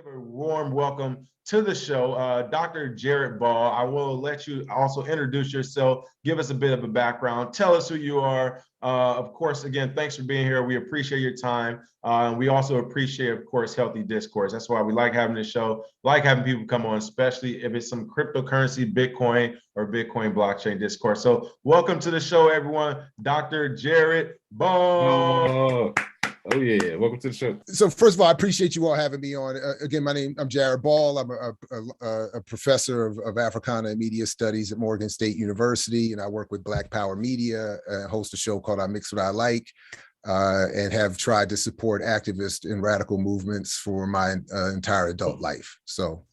give a warm welcome to the show, Dr. Jared Ball. I will let you also introduce yourself, give us a bit of a background, tell us who you are. Of course, again, thanks for being here. We appreciate your time. We also appreciate, of course, healthy discourse. That's why we like having this show, like having people come on, especially if it's some cryptocurrency, Bitcoin, or Bitcoin blockchain discourse. So welcome to the show, everyone. Dr. Jared Ball. Oh yeah, welcome to the show. So first of all, I appreciate you all having me on. Again, I'm Jared Ball. I'm a professor of Africana and Media Studies at Morgan State University, and I work with Black Power Media, host a show called I Mix What I Like, and have tried to support activist and radical movements for my entire adult life. So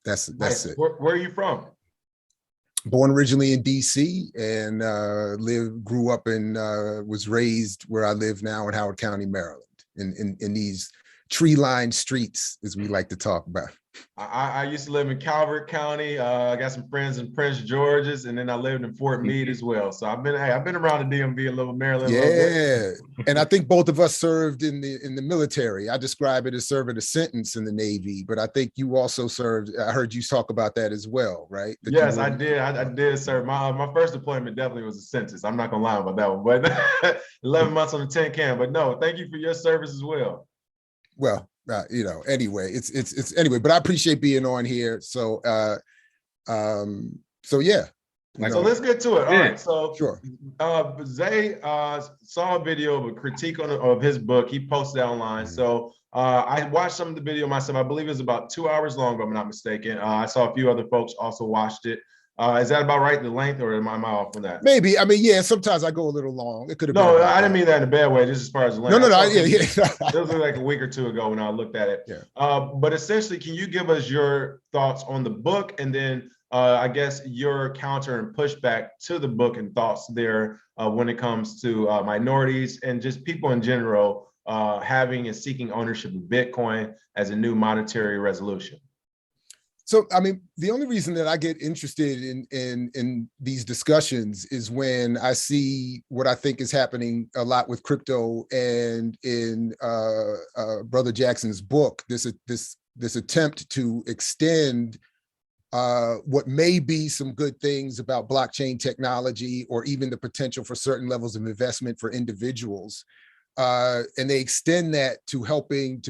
that's nice. it. Where are you from? Born originally in DC and grew up and was raised where I live now in Howard County, Maryland, in these tree-lined streets, as we like to talk about. I used to live in Calvert County. I got some friends in Prince George's, and then I lived in Fort Meade as well. So I've been around the DMV a little, Maryland. Yeah, and I think both of us served in the military. I describe it as serving a sentence in the Navy, but I think you also served. I heard you talk about that as well, right? Yes, I did. I did serve. My first deployment definitely was a sentence. I'm not gonna lie about that one, but 11 months on the 10 can. But no, thank you for your service as well. Well, anyway, it's anyway, but I appreciate being on here. So, so yeah. So let's get to it. All right. So sure. Zay saw a video of a critique of his book. He posted it online. So I watched some of the video myself. I believe it was about 2 hours long, if I'm not mistaken. I saw a few other folks also watched it. Is that about right, the length, or am I off on that? Maybe. I mean, yeah, sometimes I go a little long. It could have been. No, I didn't mean that in a bad way, just as far as the length. No. Yeah. It was like a week or two ago when I looked at it. Yeah. But essentially, can you give us your thoughts on the book, and then I guess your counter and pushback to the book and thoughts there when it comes to minorities and just people in general having and seeking ownership of Bitcoin as a new monetary resolution? So, I mean, the only reason that I get interested in these discussions is when I see what I think is happening a lot with crypto, and in Brother Jackson's book, this attempt to extend what may be some good things about blockchain technology, or even the potential for certain levels of investment for individuals. And they extend that to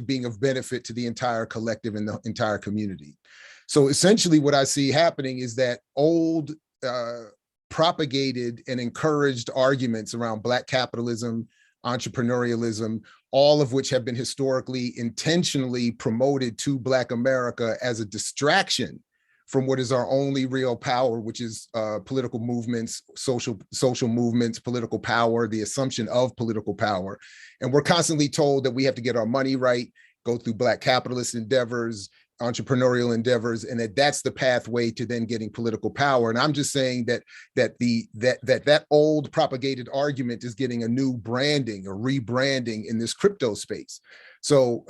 being of benefit to the entire collective and the entire community. So essentially what I see happening is that old propagated and encouraged arguments around Black capitalism, entrepreneurialism, all of which have been historically intentionally promoted to Black America as a distraction from what is our only real power, which is political movements, social movements, political power, the assumption of political power. And we're constantly told that we have to get our money right, go through Black capitalist endeavors, entrepreneurial endeavors, and that's the pathway to then getting political power. And I'm just saying that old propagated argument is getting a new branding or rebranding in this crypto space. So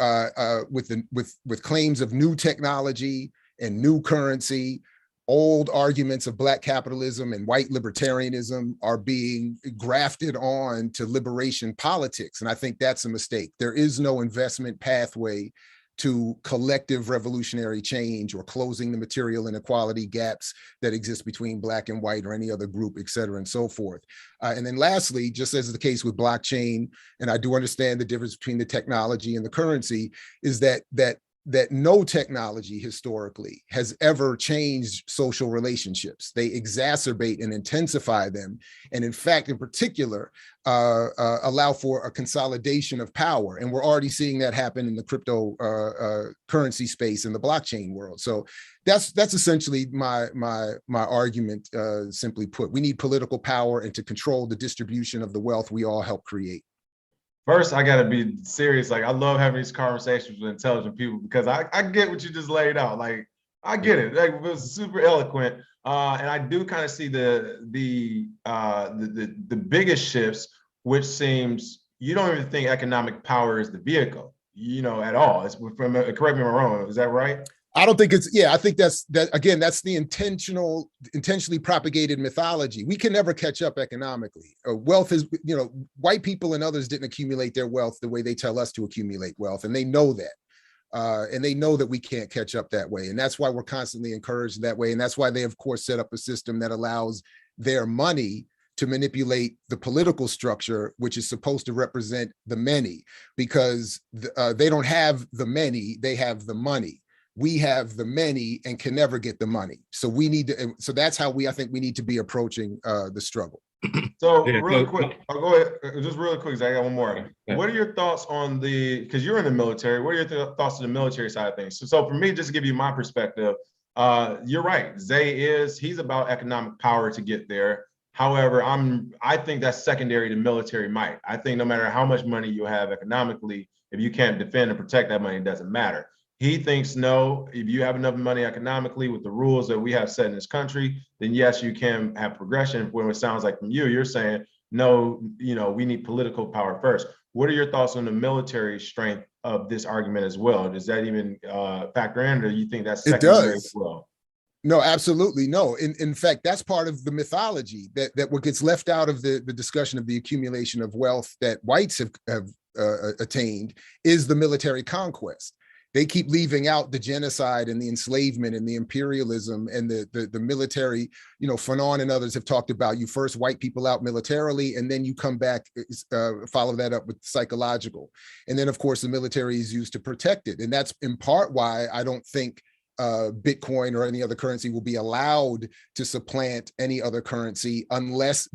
with claims of new technology and new currency, old arguments of Black capitalism and white libertarianism are being grafted on to liberation politics. And I think that's a mistake. There is no investment pathway to collective revolutionary change or closing the material inequality gaps that exist between Black and white or any other group, et cetera, and so forth. And then lastly, just as is the case with blockchain, and I do understand the difference between the technology and the currency, is that no technology historically has ever changed social relationships. They exacerbate and intensify them. And in fact, in particular, allow for a consolidation of power. And we're already seeing that happen in the crypto currency space in the blockchain world. So that's essentially my argument, simply put. We need political power and to control the distribution of the wealth we all help create. First, I gotta be serious. Like, I love having these conversations with intelligent people because I get what you just laid out. Like, I get it. Like, it was super eloquent, and I do kind of see the biggest shifts, which seems you don't even think economic power is the vehicle, at all. It's correct me if I'm wrong. Is that right? I don't think I think that's the intentionally propagated mythology. We can never catch up economically. Wealth is, white people and others didn't accumulate their wealth the way they tell us to accumulate wealth, and they know that. And they know that we can't catch up that way. And that's why we're constantly encouraged that way. And that's why they, of course, set up a system that allows their money to manipulate the political structure, which is supposed to represent the many, because they don't have the many, they have the money. We have the many and can never get the money. So we need to, so that's how I think we need to be approaching the struggle. So Yeah, really quick, I'll go ahead, just really quick, 'cause I got one more. Yeah. What are your thoughts on because you're in the military, what are your thoughts on the military side of things? So for me, just to give you my perspective, you're right. He's about economic power to get there. However, I think that's secondary to military might. I think no matter how much money you have economically, if you can't defend and protect that money, it doesn't matter. He thinks, no, if you have enough money economically with the rules that we have set in this country, then yes, you can have progression. When it sounds like from you're saying, no, we need political power first. What are your thoughts on the military strength of this argument as well? Does that even factor in, or do you think that's secondary as well? No, absolutely no. In fact, that's part of the mythology that what gets left out of the discussion of the accumulation of wealth that whites have attained is the military conquest. They keep leaving out the genocide and the enslavement and the imperialism and the military. Fanon and others have talked about, you first wipe people out militarily, and then you come back, follow that up with psychological. And then, of course, the military is used to protect it. And that's in part why I don't think Bitcoin or any other currency will be allowed to supplant any other currency unless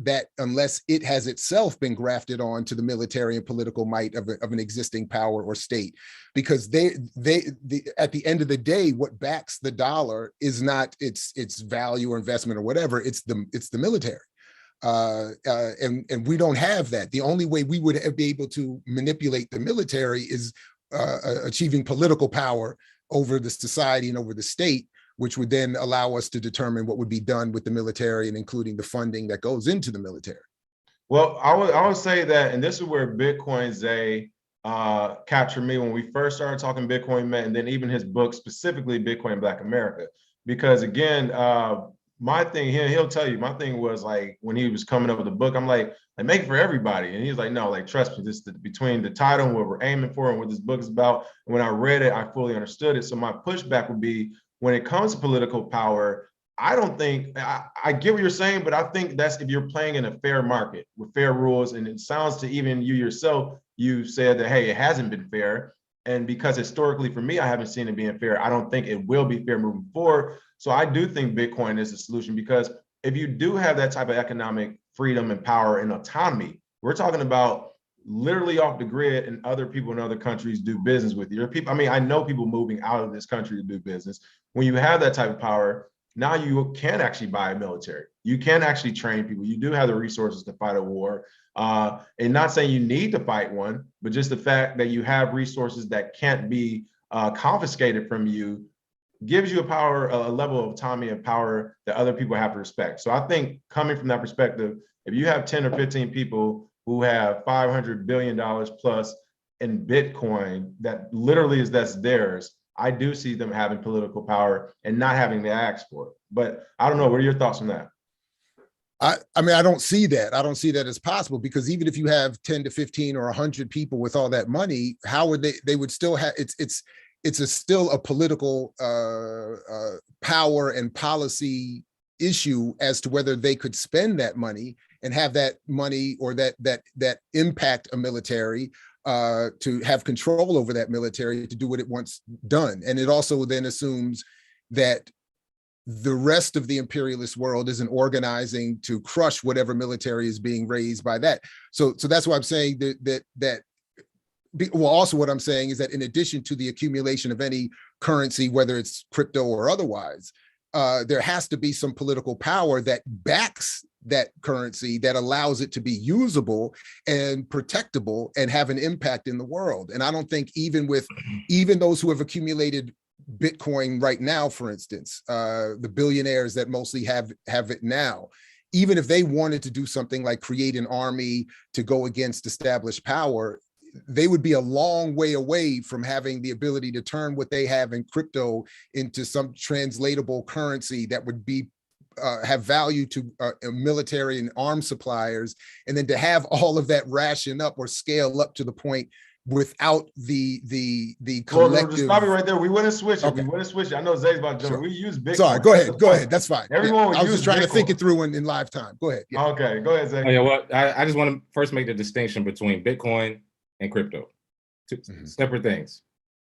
it has itself been grafted on to the military and political might of an existing power or state. Because at the end of the day, what backs the dollar is not its value or investment or whatever, it's the military. And we don't have that. The only way we would be able to manipulate the military is achieving political power over the society and over the state, which would then allow us to determine what would be done with the military and including the funding that goes into the military. Well, I would say that, and this is where Bitcoin Zay captured me when we first started talking Bitcoin, and then even his book, specifically Bitcoin Black America. Because again, my thing, he'll tell you, my thing was like, when he was coming up with the book, I'm like make it for everybody. And he's like, no, like, trust me, this between the title and what we're aiming for and what this book is about. And when I read it, I fully understood it. So my pushback would be, when it comes to political power, I don't think, I get what you're saying, but I think that's if you're playing in a fair market with fair rules. And it sounds to even you yourself, you said that, hey, it hasn't been fair. And because historically for me, I haven't seen it being fair, I don't think it will be fair moving forward. So I do think Bitcoin is the solution, because if you do have that type of economic freedom and power and autonomy, we're talking about literally off the grid, and other people in other countries do business with you. There are people, I know people moving out of this country to do business. When you have that type of power, now you can actually buy a military. You can actually train people. You do have the resources to fight a war. And not saying you need to fight one, but just the fact that you have resources that can't be confiscated from you gives you a level of autonomy and power that other people have to respect. So I think, coming from that perspective, if you have 10 or 15 people who have $500 billion plus in Bitcoin, that's theirs, I do see them having political power and not having to ask for it. But I don't know, what are your thoughts on that? I don't see that. I don't see that as possible, because even if you have 10 to 15 or 100 people with all that money, how would they would still have, still a political power and policy issue as to whether they could spend that money and have that money or that impact a military, to have control over that military to do what it wants done. And it also then assumes that the rest of the imperialist world isn't organizing to crush whatever military is being raised by that. So that's why I'm saying well, also what I'm saying is that in addition to the accumulation of any currency, whether it's crypto or otherwise, there has to be some political power that backs that currency, that allows it to be usable and protectable and have an impact in the world. And I don't think even those who have accumulated Bitcoin right now, for instance, the billionaires that mostly have it now, even if they wanted to do something like create an army to go against established power, they would be a long way away from having the ability to turn what they have in crypto into some translatable currency that would be have value to military and arms suppliers, and then to have all of that ration up or scale up to the point without the Well, collective. just stop it right there. We wouldn't switch it. Okay. We wouldn't switch it. I know Zay's about to jump. Sure. We use Bitcoin. Sorry, go That's ahead. the Go point. ahead. That's fine. Everyone would I was use just trying to think Bitcoin. it through in live time. Go ahead. Yeah. Okay, go ahead, Zay. Oh, yeah, well, I just want to first make the distinction between Bitcoin and crypto. Two separate things.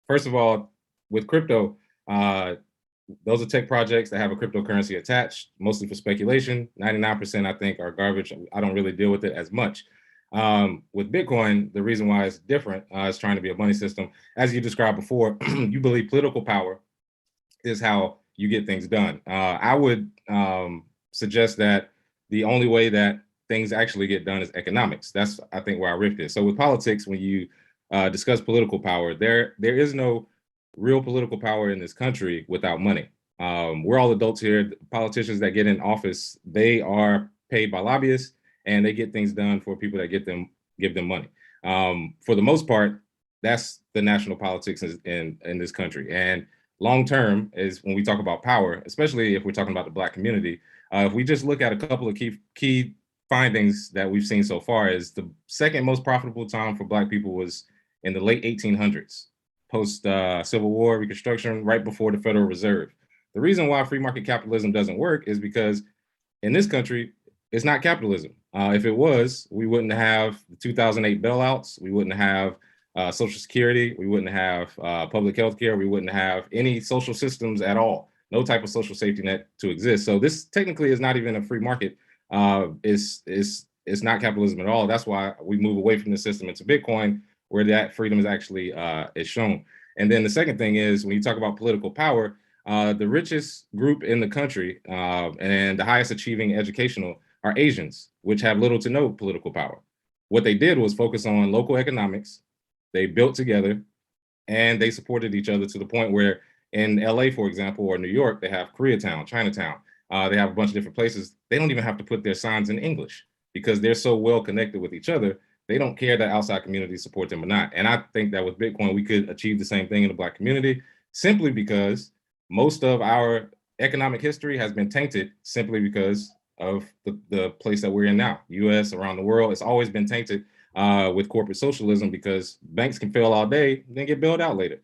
First of all, with crypto, those are tech projects that have a cryptocurrency attached, mostly for speculation. 99%, I think, are garbage. I don't really deal with it as much. With Bitcoin, the reason why it's different is trying to be a money system. As you described before, you believe political power is how you get things done. I would suggest that the only way that things actually get done is economics. That's, I think, where our rift is. So with politics, when you discuss political power, there is no real political power in this country without money. We're all adults here. Politicians that get in office, they are paid by lobbyists, and they get things done for people that give them money. For the most part, that's the national politics in this country. And long term is when we talk about power, especially if we're talking about the Black community. If we just look at a couple of key findings that we've seen so far, is the second most profitable time for Black people was in the late 1800s, post Civil War, Reconstruction, right before the Federal Reserve. The reason why free market capitalism doesn't work is because in this country, it's not capitalism. If it was, we wouldn't have the 2008 bailouts. We wouldn't have Social Security. We wouldn't have public health care. We wouldn't have any social systems at all. No type of social safety net to exist. So this technically is not even a free market. It's not capitalism at all. That's why we move away from the system into Bitcoin, where that freedom is actually is shown. And then the second thing is, when you talk about political power, the richest group in the country and the highest achieving educational are Asians, which have little to no political power. What they did was focus on local economics. They built together and they supported each other to the point where in LA, for example, or New York, they have Koreatown, Chinatown. They have a bunch of different places. They don't even have to put their signs in English because they're so well connected with each other. They don't care that outside communities support them or not. And I think that with Bitcoin, we could achieve the same thing in the Black community, simply because most of our economic history has been tainted simply because of the place that we're in now. US, around the world, it's always been tainted with corporate socialism, because banks can fail all day, then get bailed out later.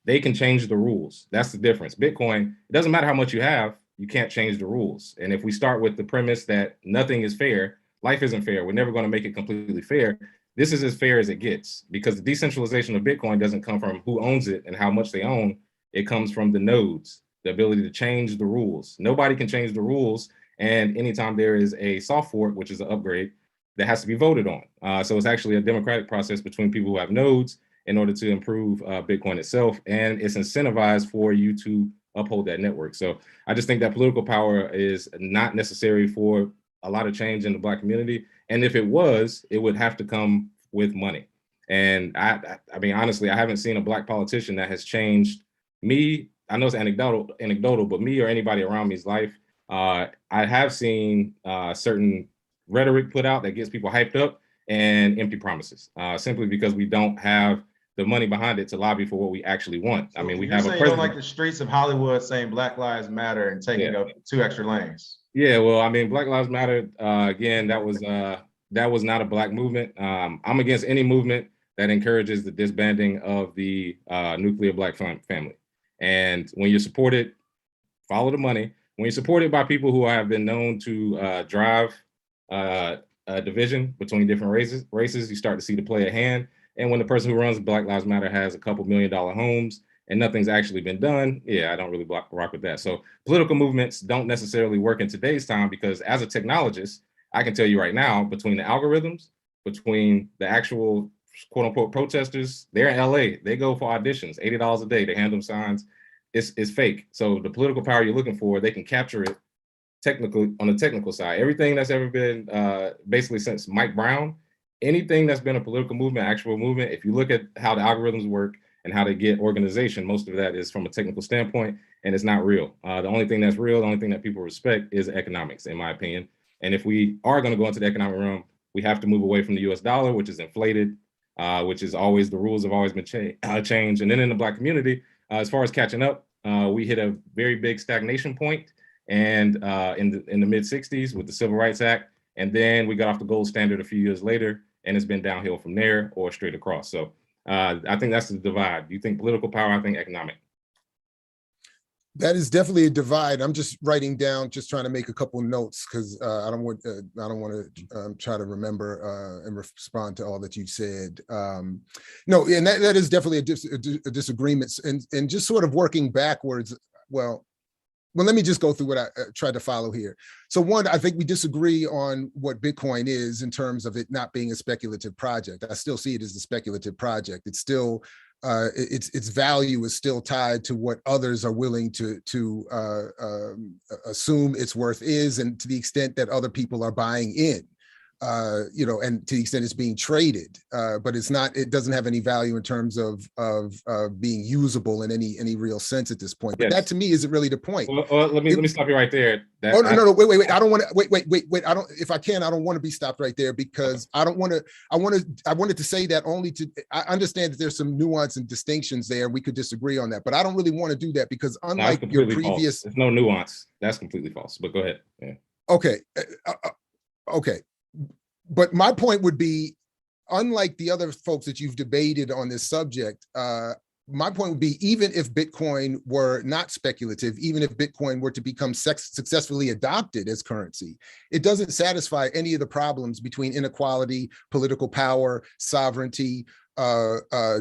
They can change the rules. That's the difference. Bitcoin, it doesn't matter how much you have, you can't change the rules. And if we start with the premise that nothing is fair, life isn't fair, we're never going to make it completely fair, this is as fair as it gets, because the decentralization of Bitcoin doesn't come from who owns it and how much they own. It comes from the nodes, the ability to change the rules. Nobody can change the rules. And anytime there is a soft fork, which is an upgrade, that has to be voted on. So it's actually a democratic process between people who have nodes in order to improve Bitcoin itself. And it's incentivized for you to uphold that network. So I just think that political power is not necessary for a lot of change in the Black community. And if it was, it would have to come with money. And I mean, honestly, I haven't seen a Black politician that has changed me. I know it's anecdotal, but me or anybody around me's life. I have seen certain rhetoric put out that gets people hyped up and empty promises, simply because we don't have the money behind it to lobby for what we actually want. So I mean, we you're have a saying you don't president. like the streets of Hollywood saying Black Lives Matter and taking up 2 extra lanes. Yeah, well, I mean, Black Lives Matter, again, that was not a Black movement. I'm against any movement that encourages the disbanding of the nuclear Black family. And when you're supported, follow the money. When you're supported by people who have been known to drive a division between different races, you start to see the play at hand. And when the person who runs Black Lives Matter has a couple $1 million homes and nothing's actually been done, yeah, I don't really rock with that. So political movements don't necessarily work in today's time, because as a technologist, I can tell you right now, between the algorithms, between the actual quote unquote protesters, they're in LA, they go for auditions, $80 a day, they hand them signs. It's fake. So the political power you're looking for, they can capture it technically on the technical side. Everything that's ever been basically since Mike Brown, anything that's been a political movement, actual movement, if you look at how the algorithms work and how they get organization, most of that is from a technical standpoint, and it's not real. The only thing that's real, the only thing that people respect is economics, in my opinion. And if we are going to go into the economic realm, we have to move away from the US dollar, which is inflated, which is always, the rules have always been changed. And then in the Black community, as far as catching up, we hit a very big stagnation point, and in the mid 60s with the Civil Rights Act, and then we got off the gold standard a few years later, and it's been downhill from there or straight across. So I think that's the divide. You think political power, I think economic. That is definitely a divide. I'm just writing down, just trying to make a couple notes because I don't want to try to remember and respond to all that you've said. No, and that is definitely a disagreement. And just sort of working backwards. Well, let me just go through what I tried to follow here. So one, I think we disagree on what Bitcoin is in terms of it not being a speculative project. I still see it as a speculative project. It's still its value is still tied to what others are willing to assume its worth is, and to the extent that other people are buying in, and to the extent it's being traded, but it's not. It doesn't have any value in terms of being usable in any real sense at this point. But yes. That to me isn't really the point. Well, let me stop you right there. No, wait. I don't want to wait. I don't. If I can, I don't want to be stopped right there because I don't want to. I wanted to say that only to. I understand that there's some nuance and distinctions there. We could disagree on that, but I don't really want to do that because unlike your previous, there's no nuance. That's completely false. But go ahead. Yeah. Okay. Okay. But my point would be, unlike the other folks that you've debated on this subject, my point would be, even if Bitcoin were not speculative, even if Bitcoin were to become successfully adopted as currency, it doesn't satisfy any of the problems between inequality, political power, sovereignty,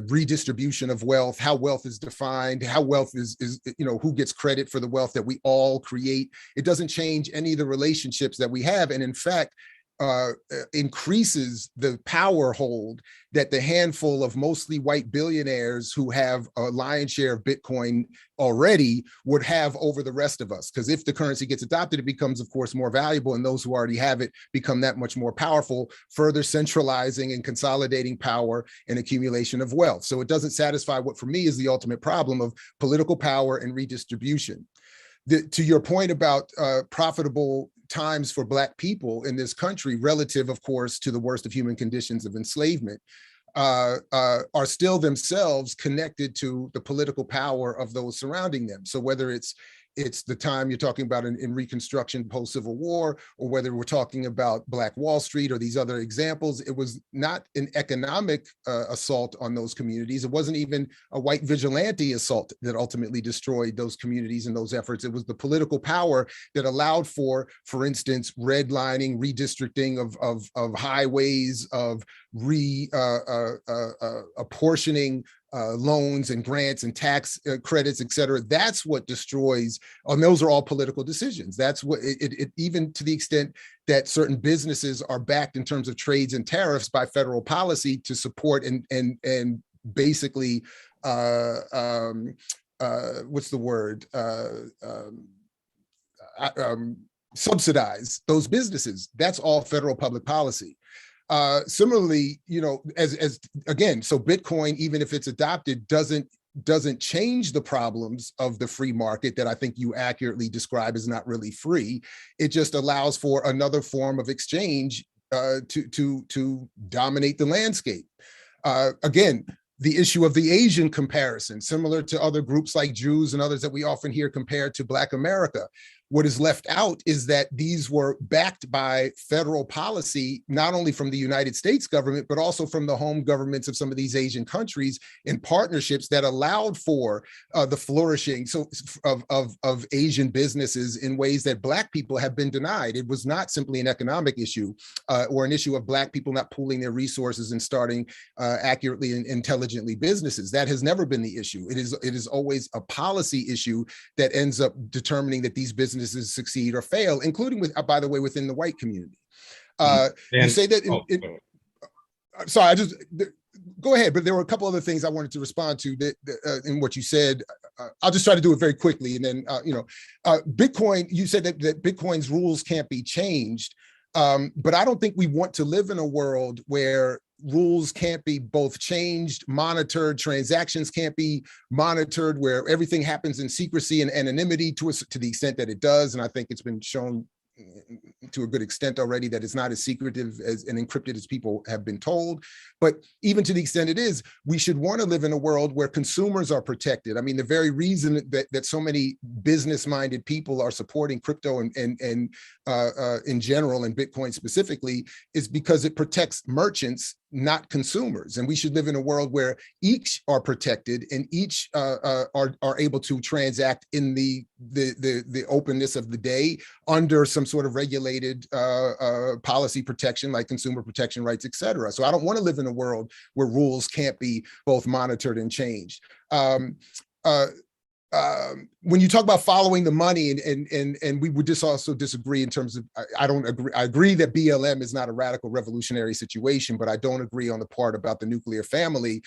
redistribution of wealth, how wealth is defined, how wealth is who gets credit for the wealth that we all create. It doesn't change any of the relationships that we have. And in fact, increases the power hold that the handful of mostly white billionaires who have a lion's share of Bitcoin already would have over the rest of us. Because if the currency gets adopted, it becomes, of course, more valuable, and those who already have it become that much more powerful, further centralizing and consolidating power and accumulation of wealth. So it doesn't satisfy what for me is the ultimate problem of political power and redistribution. To your point about profitable times for Black people in this country, relative, of course, to the worst of human conditions of enslavement, are still themselves connected to the political power of those surrounding them. So whether it's the time you're talking about in Reconstruction post-Civil War, or whether we're talking about Black Wall Street or these other examples, it was not an economic assault on those communities. It wasn't even a white vigilante assault that ultimately destroyed those communities and those efforts. It was the political power that allowed for instance, redlining, redistricting of highways, of apportioning loans and grants and tax credits, et cetera. That's what destroys, and those are all political decisions. That's what it even to the extent that certain businesses are backed in terms of trades and tariffs by federal policy to support and basically, what's the word? Subsidize those businesses. That's all federal public policy. Similarly, as again, so Bitcoin, even if it's adopted, doesn't change the problems of the free market that I think you accurately describe as not really free. It just allows for another form of exchange to dominate the landscape. Again, the issue of the Asian comparison, similar to other groups like Jews and others that we often hear compared to Black America. What is left out is that these were backed by federal policy, not only from the United States government, but also from the home governments of some of these Asian countries in partnerships that allowed for the flourishing of Asian businesses in ways that Black people have been denied. It was not simply an economic issue or an issue of Black people not pooling their resources and starting accurately and intelligently businesses. That has never been the issue. It is always a policy issue that ends up determining that these businesses succeed or fail, including with, by the way, within the white community. You say that. Sorry, I just go ahead. But there were a couple other things I wanted to respond to that, in what you said. I'll just try to do it very quickly, and then Bitcoin. You said that Bitcoin's rules can't be changed, but I don't think we want to live in a world where rules can't be both changed, monitored, transactions can't be monitored, where everything happens in secrecy and anonymity to the extent that it does. And I think it's been shown to a good extent already that it's not as secretive and encrypted as people have been told. But even to the extent it is, we should want to live in a world where consumers are protected. I mean, the very reason that so many business-minded people are supporting crypto and in general, and Bitcoin specifically, is because it protects merchants not consumers. And we should live in a world where each are protected and each are able to transact in the openness of the day under some sort of regulated policy protection, like consumer protection rights, et cetera. So I don't want to live in a world where rules can't be both monitored and changed. When you talk about following the money, and we would just also disagree in terms of, I don't agree. I agree that BLM is not a radical revolutionary situation, but I don't agree on the part about the nuclear family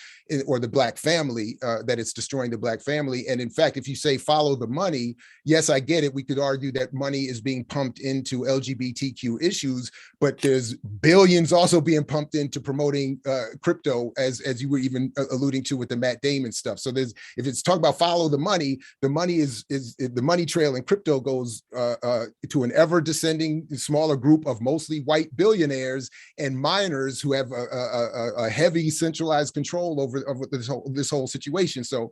or the Black family, that it's destroying the Black family. And in fact, if you say follow the money, yes, I get it. We could argue that money is being pumped into LGBTQ issues, but there's billions also being pumped into promoting crypto, as you were even alluding to with the Matt Damon stuff. So if it's talking about follow the money is the money trail in crypto goes to an ever descending smaller group of mostly white billionaires and miners who have a heavy centralized control over this whole situation. So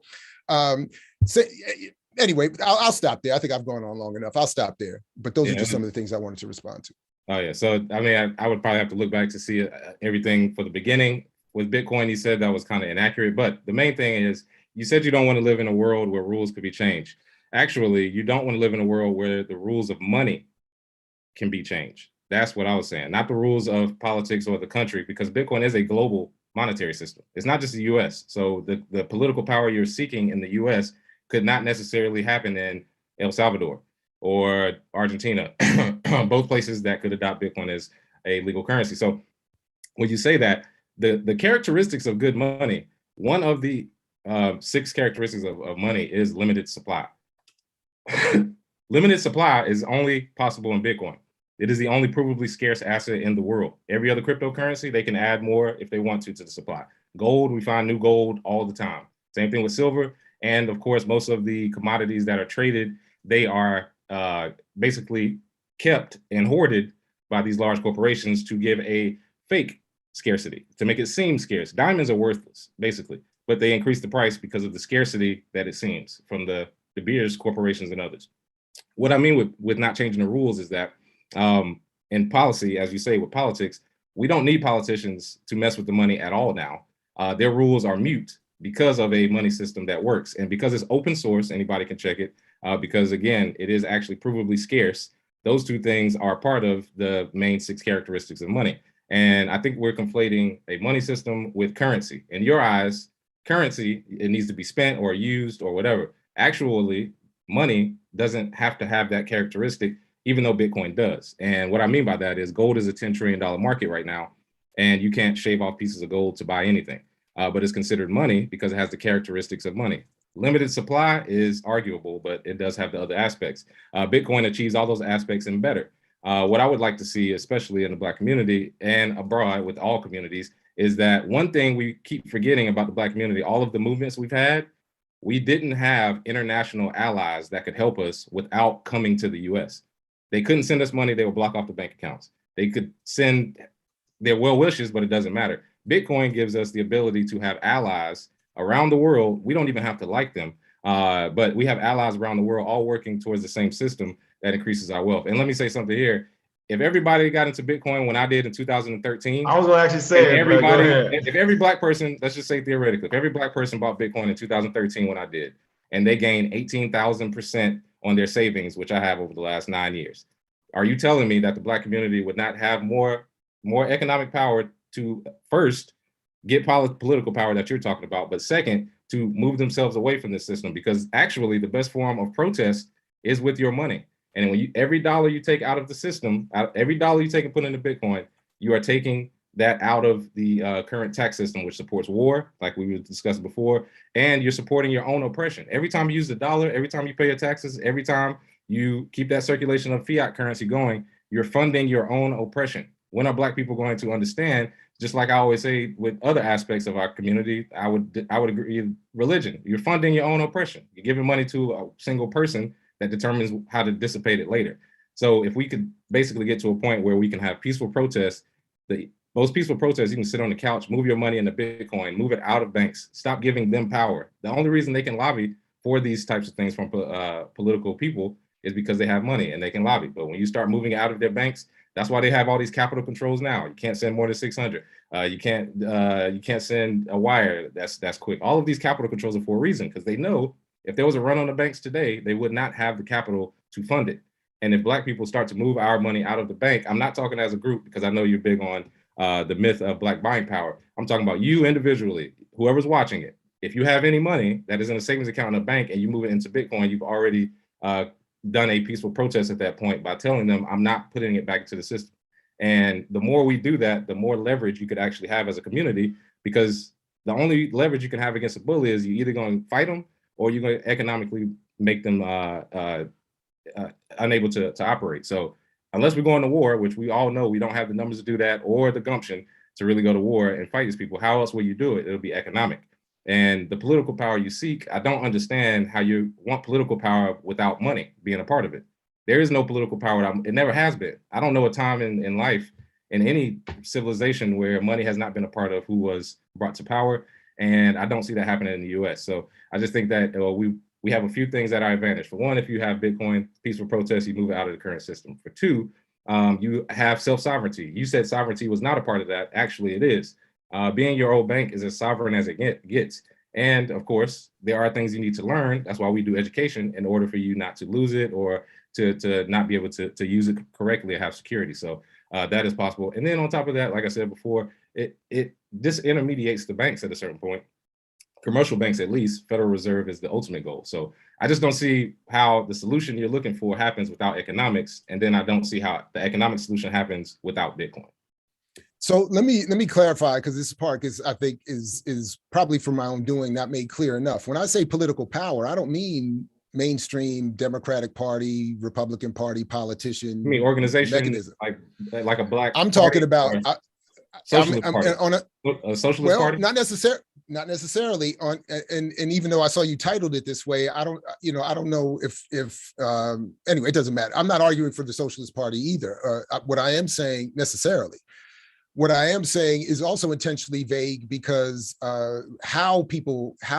anyway, I'll stop there. I think I've gone on long enough. I'll stop there. But those are just some of the things I wanted to respond to. Oh yeah. So I mean, I would probably have to look back to see everything for the beginning. With Bitcoin, you said that was kind of inaccurate. But the main thing is, you said you don't want to live in a world where rules could be changed. Actually, you don't want to live in a world where the rules of money can be changed. That's what I was saying, not the rules of politics or the country, because Bitcoin is a global monetary system. It's not just the US. So the political power you're seeking in the US could not necessarily happen in El Salvador or Argentina, both places that could adopt Bitcoin as a legal currency. So when you say that, the characteristics of good money, one of the 6 characteristics of money is limited supply. Limited supply is only possible in Bitcoin. It is the only provably scarce asset in the world. Every other cryptocurrency, they can add more if they want to the supply. Gold, we find new gold all the time. Same thing with silver. And of course, most of the commodities that are traded, they are basically kept and hoarded by these large corporations to give a fake scarcity, to make it seem scarce. Diamonds are worthless, basically, but they increase the price because of the scarcity that it seems from the De Beers corporations and others. What I mean with not changing the rules is that in policy, as you say, with politics, we don't need politicians to mess with the money at all now. Their rules are mute because of a money system that works. And because it's open source, anybody can check it, because again, it is actually provably scarce. Those two things are part of the main 6 characteristics of money. And I think we're conflating a money system with currency. In your eyes, currency, it needs to be spent or used or whatever. Actually, money doesn't have to have that characteristic, even though Bitcoin does. And what I mean by that is gold is a $10 trillion market right now, and you can't shave off pieces of gold to buy anything. But it's considered money because it has the characteristics of money. Limited supply is arguable, but it does have the other aspects. Bitcoin achieves all those aspects and better. What I would like to see, especially in the Black community and abroad with all communities, is that one thing we keep forgetting about the Black community, all of the movements we've had, we didn't have international allies that could help us without coming to the US. They couldn't send us money, they would block off the bank accounts. They could send their well wishes, but it doesn't matter. Bitcoin gives us the ability to have allies around the world. We don't even have to like them, but we have allies around the world all working towards the same system that increases our wealth. And let me say something here. If everybody got into Bitcoin when I did in 2013, I was gonna actually say, if every Black person, let's just say theoretically, if every Black person bought Bitcoin in 2013 when I did, and they gained 18,000% on their savings, which I have over the last 9 years, are you telling me that the Black community would not have more economic power to first get political power that you're talking about, but second, to move themselves away from this system? Because actually the best form of protest is with your money. And when every dollar you take out of the system, every dollar you take and put into Bitcoin, you are taking that out of the current tax system, which supports war, like we discussed before, and you're supporting your own oppression. Every time you use the dollar, every time you pay your taxes, every time you keep that circulation of fiat currency going, you're funding your own oppression. When are Black people going to understand? Just like I always say with other aspects of our community, I would agree, religion. You're funding your own oppression. You're giving money to a single person that determines how to dissipate it later. So if we could basically get to a point where we can have peaceful protests, the most peaceful protests, you can sit on the couch, move your money into Bitcoin, move it out of banks, stop giving them power. The only reason they can lobby for these types of things from political people is because they have money and they can lobby. But when you start moving it out of their banks, That's why they have all these capital controls now. You can't send more than 600. You can't send a wire that's quick. All of these capital controls are for a reason, because they know if there was a run on the banks today, they would not have the capital to fund it. And if Black people start to move our money out of the bank, I'm not talking as a group, because I know you're big on the myth of Black buying power. I'm talking about you individually, whoever's watching it. If you have any money that is in a savings account in a bank and you move it into Bitcoin, you've already done a peaceful protest at that point by telling them, I'm not putting it back into the system. And the more we do that, the more leverage you could actually have as a community, because the only leverage you can have against a bully is you're either going to fight them or you're going to economically make them unable to operate. So unless we're going to war, which we all know we don't have the numbers to do that or the gumption to really go to war and fight these people, how else will you do it? It'll be economic. And the political power you seek, I don't understand how you want political power without money being a part of it. There is no political power. It never has been. I don't know a time in life, in any civilization, where money has not been a part of who was brought to power. And I don't see that happening in the US. So I just think that we have a few things at our advantage. For one, if you have Bitcoin, peaceful protest, you move it out of the current system. For two, you have self-sovereignty. You said sovereignty was not a part of that. Actually, it is. Being your own bank is as sovereign as it gets. And of course, there are things you need to learn. That's why we do education, in order for you not to lose it or to not be able to use it correctly and have security. So that is possible. And then on top of that, like I said before, it disintermediates the banks at a certain point. Commercial banks, at least. Federal Reserve is the ultimate goal. So I just don't see how the solution you're looking for happens without economics. And then I don't see how the economic solution happens without Bitcoin. So let me clarify, because this part I think is probably from my own doing not made clear enough. When I say political power, I don't mean mainstream Democratic Party, Republican Party politician. I mean organization, mechanism. like a Black. I'm talking about socialist party. On a socialist party. Not necessarily on. And even though I saw you titled it this way, I don't know if anyway, it doesn't matter. I'm not arguing for the Socialist Party either. What I am saying necessarily. What I am saying is also intentionally vague, because how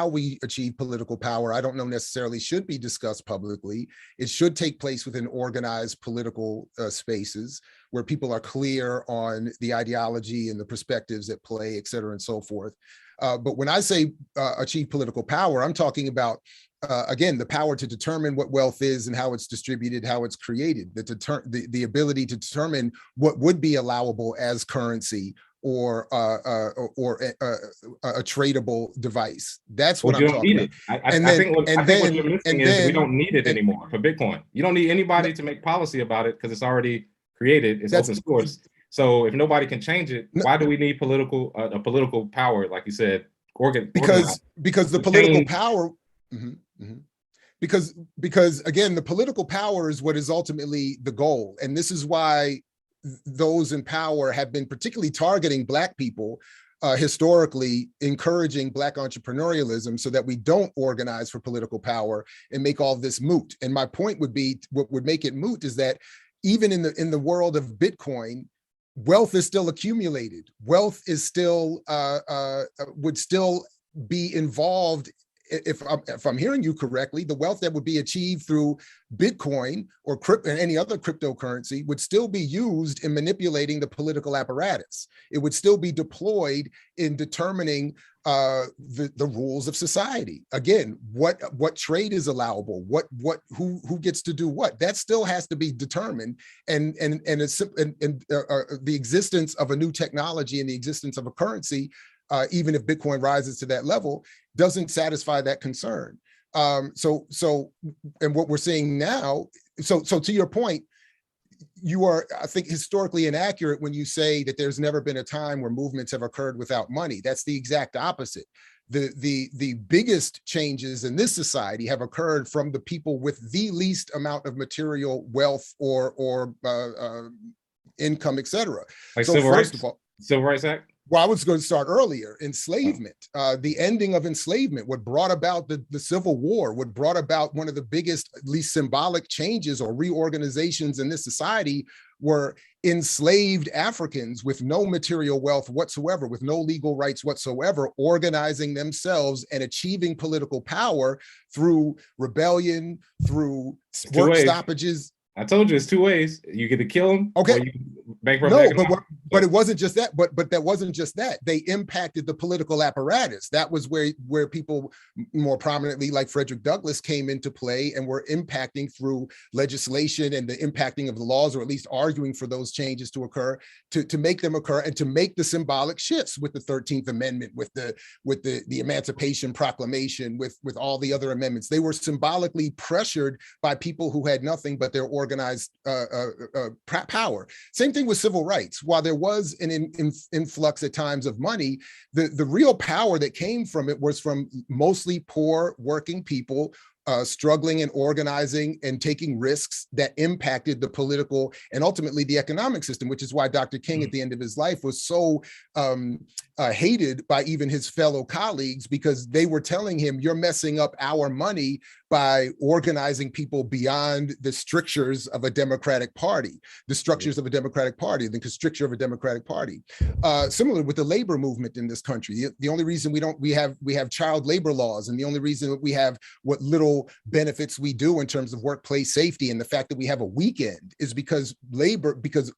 we achieve political power, I don't know necessarily should be discussed publicly. It should take place within organized political spaces where people are clear on the ideology and the perspectives at play, et cetera, and so forth. But when I say achieve political power, I'm talking about again, the power to determine what wealth is and how it's distributed, how it's created, the ability to determine what would be allowable as currency or a tradable device. That's what I'm talking about. I think what you're missing is we don't need it anymore for Bitcoin. You don't need anybody to make policy about it, because it's already created. It's open source. So if nobody can change it, why do we need a political power, like you said? Because the political power. Mm-hmm. Mm-hmm. Because again, the political power is what is ultimately the goal. And this is why those in power have been particularly targeting Black people, historically encouraging Black entrepreneurialism, so that we don't organize for political power and make all this moot. And my point would be, what would make it moot is that even in the world of Bitcoin, wealth is still accumulated. Wealth is still would still be involved. If I'm hearing you correctly, the wealth that would be achieved through Bitcoin or any other cryptocurrency would still be used in manipulating the political apparatus. It would still be deployed in determining the rules of society. Again, what trade is allowable, who gets to do what, that still has to be determined. And the existence of a new technology and the existence of a currency, even if Bitcoin rises to that level, doesn't satisfy that concern. And what we're seeing now, so to your point, you are, I think, historically inaccurate when you say that there's never been a time where movements have occurred without money. That's the exact opposite. The biggest changes in this society have occurred from the people with the least amount of material wealth or income, et cetera. Like so Civil Rights Act? Well, I was going to start earlier. Enslavement, the ending of enslavement, what brought about the Civil War, what brought about one of the biggest, at least symbolic changes or reorganizations in this society, were enslaved Africans with no material wealth whatsoever, with no legal rights whatsoever, organizing themselves and achieving political power through rebellion, through work stoppages. I told you it's two ways. You get to kill them. Okay. bankrupt. No, but it wasn't just that. But that wasn't just that. They impacted the political apparatus. That was where people more prominently, like Frederick Douglass, came into play and were impacting through legislation and the impacting of the laws, or at least arguing for those changes to occur, to make them occur, and to make the symbolic shifts with the 13th Amendment, with the Emancipation Proclamation, with all the other amendments. They were symbolically pressured by people who had nothing but their organized power. Same thing with civil rights. While there was an influx at times of money, the real power that came from it was from mostly poor working people struggling and organizing and taking risks that impacted the political and ultimately the economic system, which is why Dr. King at the end of his life was so hated by even his fellow colleagues, because they were telling him, you're messing up our money by organizing people beyond the strictures of a Democratic Party, the structures of a Democratic Party, the stricture of a Democratic Party. Similar with the labor movement in this country. The only reason we have child labor laws, and the only reason that we have what little benefits we do in terms of workplace safety, and the fact that we have a weekend, is because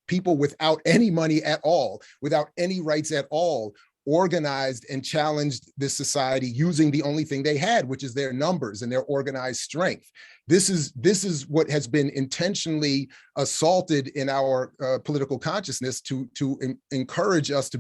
people without any money at all, without any rights at all, organized and challenged this society using the only thing they had, which is their numbers and their organized strength. This is what has been intentionally assaulted in our political consciousness to encourage us to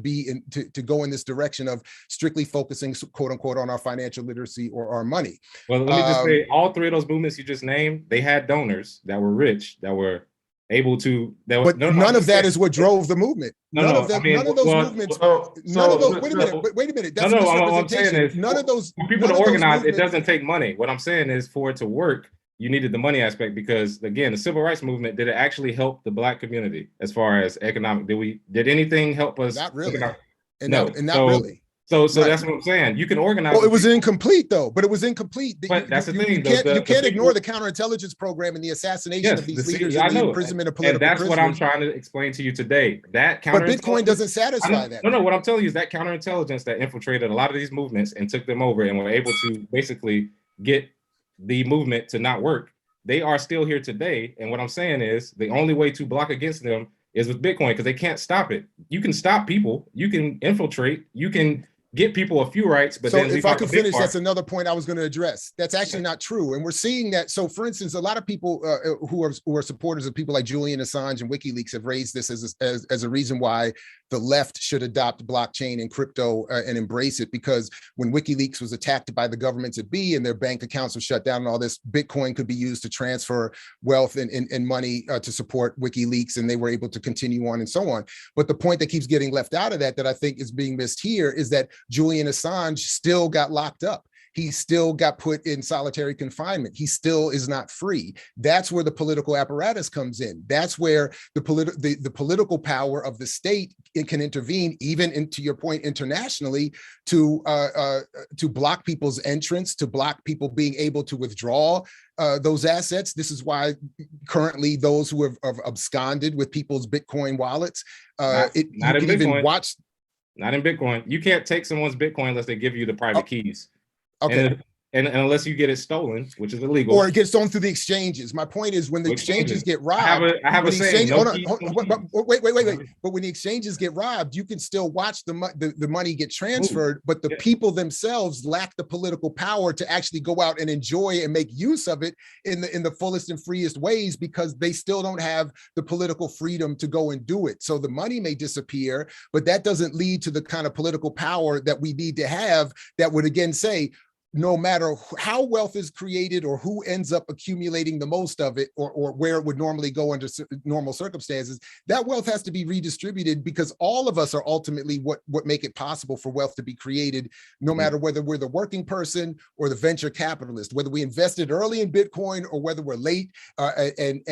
go in this direction of strictly focusing, quote unquote, on our financial literacy or our money. Well, let me just say, all three of those movements you just named, they had donors that were rich, that were able to. But none of that is what drove the movement. None of those movements. Wait a minute. That's a misrepresentation. None of those. For people to organize, it doesn't take money. What I'm saying is, for it to work, you needed the money aspect, because again, the civil rights movement, did it actually help the Black community as far as economic? Did anything help us? Not really. No, not really. So that's what I'm saying. You can organize. Well, it was incomplete though. But it was incomplete. But that's the thing. You can't ignore the counterintelligence program and the assassination of these leaders and the imprisonment of political prisoners. And that's what I'm trying to explain to you today. But Bitcoin doesn't satisfy that. No. What I'm telling you is that counterintelligence that infiltrated a lot of these movements and took them over and were able to basically get the movement to not work. They are still here today. And what I'm saying is, the only way to block against them is with Bitcoin, because they can't stop it. You can stop people. You can infiltrate. You can get people a few rights, but then if I could finish, that's another point I was going to address. That's actually not true, and we're seeing that. So, for instance, a lot of people who are supporters of people like Julian Assange and WikiLeaks have raised this as a reason why the left should adopt blockchain and crypto and embrace it, because when WikiLeaks was attacked by the governments at B and their bank accounts were shut down and all this, Bitcoin could be used to transfer wealth and money to support WikiLeaks, and they were able to continue on and so on. But the point that keeps getting left out of that I think is being missed here is that Julian Assange still got locked up. He still got put in solitary confinement. He still is not free. That's where the political apparatus comes in. That's where the political power of the state, it can intervene, even into your point, internationally, to block people's entrance, to block people being able to withdraw those assets. This is why currently those who have absconded with people's Bitcoin wallets, not in Bitcoin. You can't take someone's Bitcoin unless they give you the private keys. Okay. And unless you get it stolen, which is illegal. Or it gets stolen through the exchanges. My point is, when the exchanges get robbed, I have a saying. Wait. But when the exchanges get robbed, you can still watch the money get transferred, but the people themselves lack the political power to actually go out and enjoy and make use of it in the fullest and freest ways, because they still don't have the political freedom to go and do it. So the money may disappear, but that doesn't lead to the kind of political power that we need to have that would again say, no matter how wealth is created or who ends up accumulating the most of it, or where it would normally go under normal circumstances, that wealth has to be redistributed, because all of us are ultimately what make it possible for wealth to be created, no matter whether we're the working person or the venture capitalist, whether we invested early in Bitcoin or whether we're late and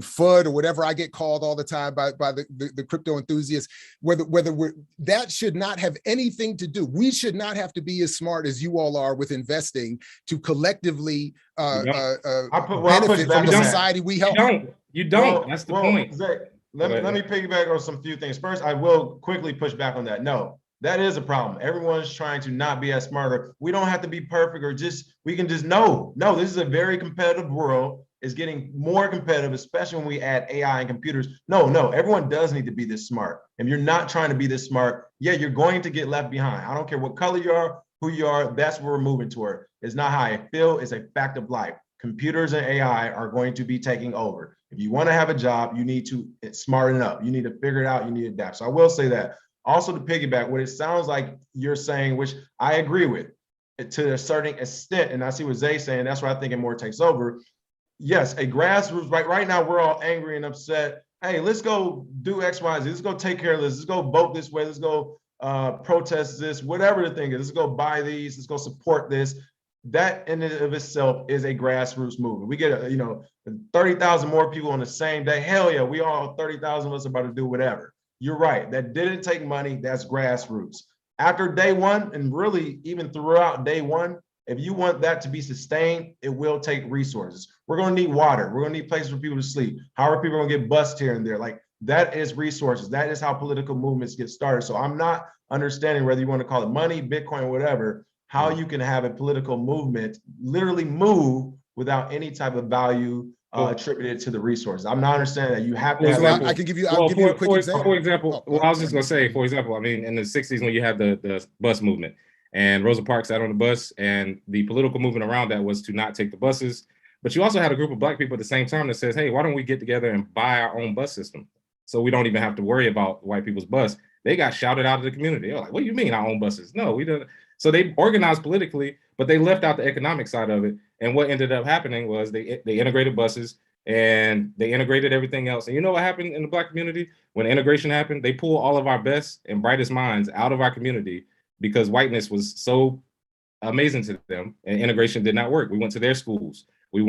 FUD or whatever I get called all the time by the crypto enthusiasts, whether we're, that should not have anything to do. We should not have to be as smart as you all are with investing to collectively benefit from the society we help. You don't. That's the point. Zach, let me piggyback on some few things. First, I will quickly push back on that. No, that is a problem. Everyone's trying to not be as smarter. We don't have to be perfect, or we can just know. No, this is a very competitive world. is getting more competitive, especially when we add AI and computers. No, everyone does need to be this smart. If you're not trying to be this smart, yeah, you're going to get left behind. I don't care what color you are, who you are, that's what we're moving toward. It's not how I feel, it's a fact of life. Computers and AI are going to be taking over. If you want to have a job, you need to smarten up. You need to figure it out, you need to adapt. So I will say that. Also to piggyback, what it sounds like you're saying, which I agree with to a certain extent, and I see what Zay's saying, that's why I think it more takes over. Yes, a grassroots, right now we're all angry and upset. Hey, let's go do X, Y, Z. Let's go take care of this. Let's go vote this way. Let's go protest this, whatever the thing is. Let's go buy these. Let's go support this. That in and of itself is a grassroots movement. We get 30,000 more people on the same day. Hell yeah, we all 30,000 of us about to do whatever. You're right. That didn't take money. That's grassroots. After day one, and really even throughout day one, if you want that to be sustained, it will take resources. We're going to need water. We're going to need places for people to sleep. How are people going to get bused here and there? Like, that is resources. That is how political movements get started. So I'm not understanding whether you want to call it money, Bitcoin, whatever, how you can have a political movement literally move without any type of value attributed to the resources. I'm not understanding that. You have to have. I can give you. I'll give you a quick example. For example, I was just gonna say, for example, I mean, in the '60s when you had the bus movement, and Rosa Parks sat on the bus, and the political movement around that was to not take the buses. But you also had a group of Black people at the same time that says, hey, why don't we get together and buy our own bus system, so we don't even have to worry about white people's bus? They got shouted out of the community. They're like, what do you mean our own buses? No, we don't. So they organized politically, but they left out the economic side of it. And what ended up happening was they integrated buses and they integrated everything else. And you know what happened in the Black community? When integration happened, they pulled all of our best and brightest minds out of our community because whiteness was so amazing to them and integration did not work. We went to their schools. We